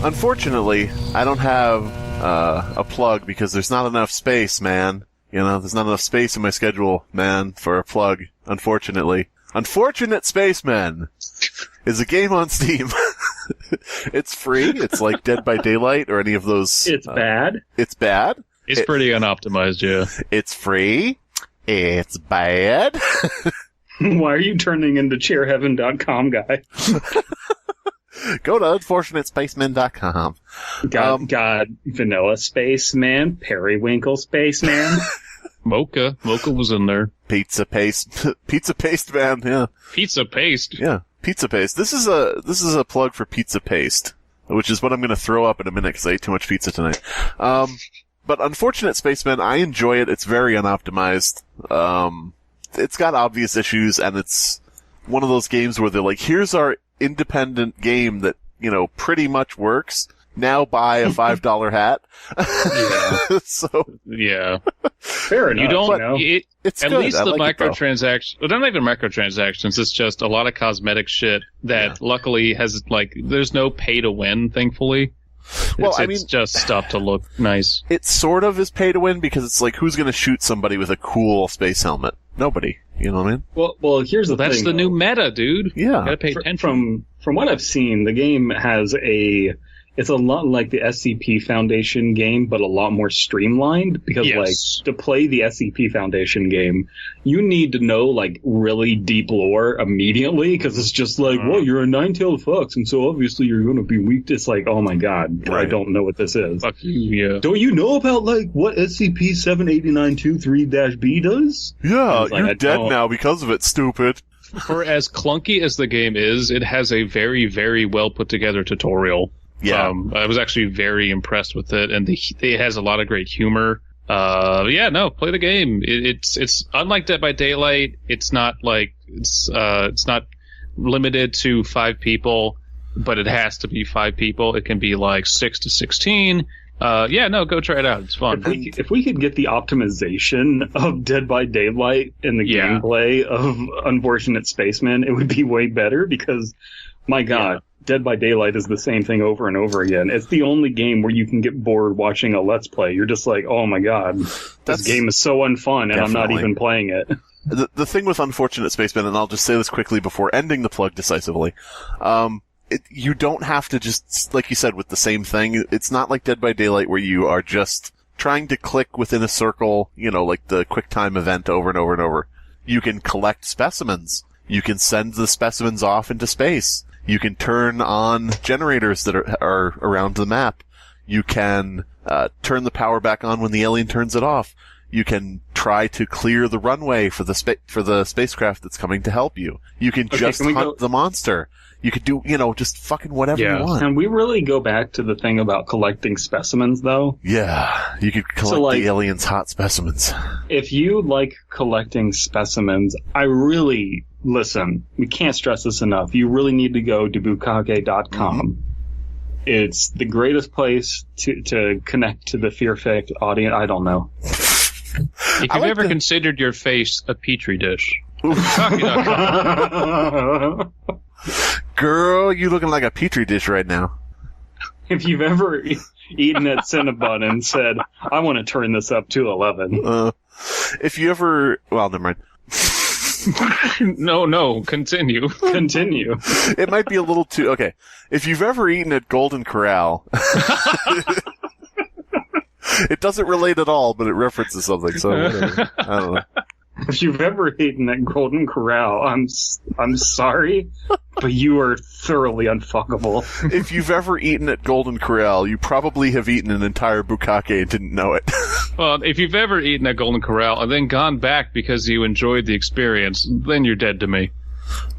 Unfortunately, I don't have a plug because there's not enough space, man. You know, there's not enough space in my schedule, man, for a plug, unfortunately. Unfortunate Spacemen is a game on Steam. It's free. It's like Dead by Daylight or any of those. It's bad. It's bad. It's pretty unoptimized, yeah. It's free. It's bad. Why are you turning into chairheaven.com guy? Go to unfortunatespacemen.com. God, Vanilla Spaceman, Periwinkle Spaceman. Mocha was in there. Pizza Paste Man, yeah. Pizza Paste? Yeah, Pizza Paste. This is a plug for Pizza Paste, which is what I'm going to throw up in a minute because I ate too much pizza tonight. But Unfortunate Spacemen, I enjoy it. It's very unoptimized. It's got obvious issues, and it's one of those games where they're like, here's our independent game that, you know, pretty much works. Now buy a $5 hat. Yeah. So yeah, fair enough. You don't. It's at good. least I the like microtransactions. Well, not even microtransactions. It's just a lot of cosmetic shit that luckily has like. There's no pay to win. Thankfully. Well, it's just stuff to look nice. It sort of is pay to win because it's like, who's going to shoot somebody with a cool space helmet? Nobody. You know what I mean? Well, here's the thing. That's the new meta, dude. Yeah. You gotta pay attention. From what I've seen, the game has it's a lot like the SCP Foundation game, but a lot more streamlined because, like, to play the SCP Foundation game, you need to know, like, really deep lore immediately because it's just like, well, you're a nine-tailed fox, and so obviously you're going to be weak. It's like, oh my god, right. I don't know what this is. Fuck you, yeah. Don't you know about, like, what SCP-78923-B does? Yeah, you're dead now because of it, stupid. For as clunky as the game is, it has a very, very well put together tutorial. Yeah. I was actually very impressed with it, and it has a lot of great humor. Play the game. It's unlike Dead by Daylight. It's not like it's not limited to 5 people, but it has to be 5 people. It can be like 6 to 16. Go try it out. It's fun. If we could get the optimization of Dead by Daylight in the gameplay of Unfortunate Spacemen, it would be way better because, my god. Yeah. Dead by Daylight is the same thing over and over again. It's the only game where you can get bored watching a Let's Play. You're just like, oh my god, this game is so unfun, and I'm not even playing it. The thing with Unfortunate Spacemen, and I'll just say this quickly before ending the plug decisively, you don't have to just, like you said, with the same thing. It's not like Dead by Daylight where you are just trying to click within a circle, you know, like the QuickTime event over and over and over. You can collect specimens. You can send the specimens off into space. You can turn on generators that are around the map. You can turn the power back on when the alien turns it off. You can try to clear the runway for the spacecraft that's coming to help you. You can hunt the monster. You could do, just fucking whatever you want. Can we really go back to the thing about collecting specimens, though? Yeah, you could collect the aliens' hot specimens. If you like collecting specimens, listen, we can't stress this enough. You really need to go to bukage.com. Mm-hmm. It's the greatest place to connect to the Fearfic audience. I don't know. If you've ever considered your face a petri dish. Bukkake.com. Girl, you looking like a petri dish right now. If you've ever eaten at Cinnabon and said, I want to turn this up to 11. If you ever... Well, never mind. No, continue. Continue. It might be a little too... Okay. If you've ever eaten at Golden Corral... It doesn't relate at all, but it references something, so whatever. I don't know. If you've ever eaten at Golden Corral, I'm sorry, but you are thoroughly unfuckable. If you've ever eaten at Golden Corral, you probably have eaten an entire bukkake and didn't know it. Well, if you've ever eaten at Golden Corral and then gone back because you enjoyed the experience, then you're dead to me.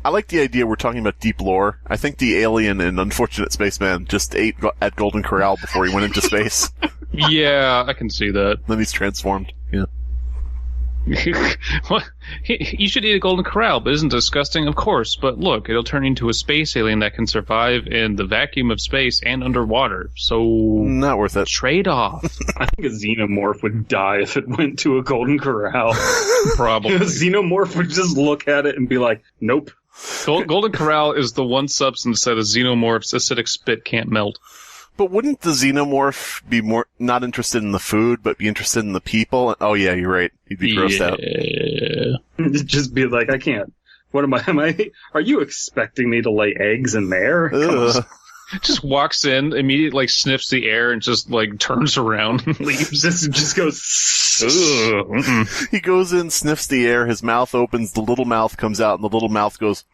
I like the idea we're talking about deep lore. I think the alien in Unfortunate Spaceman just ate at Golden Corral before he went into space. Yeah, I can see that. Then he's transformed. Yeah. Well, you should eat a Golden Corral, but isn't it disgusting? Of course, but look, it'll turn into a space alien that can survive in the vacuum of space and underwater. So not worth it. Trade off. I think a xenomorph would die if it went to a Golden Corral. Probably. A xenomorph would just look at it and be like, nope. Golden Corral is the one substance that a xenomorph's acidic spit can't melt. But wouldn't the xenomorph be more not interested in the food, but be interested in the people? Oh yeah, you're right. He'd be grossed out. Just be like, I can't. What am I? Are you expecting me to lay eggs in there? Just walks in, immediately like sniffs the air, and just like turns around and leaves. Just goes. He goes in, sniffs the air. His mouth opens. The little mouth comes out, and the little mouth goes.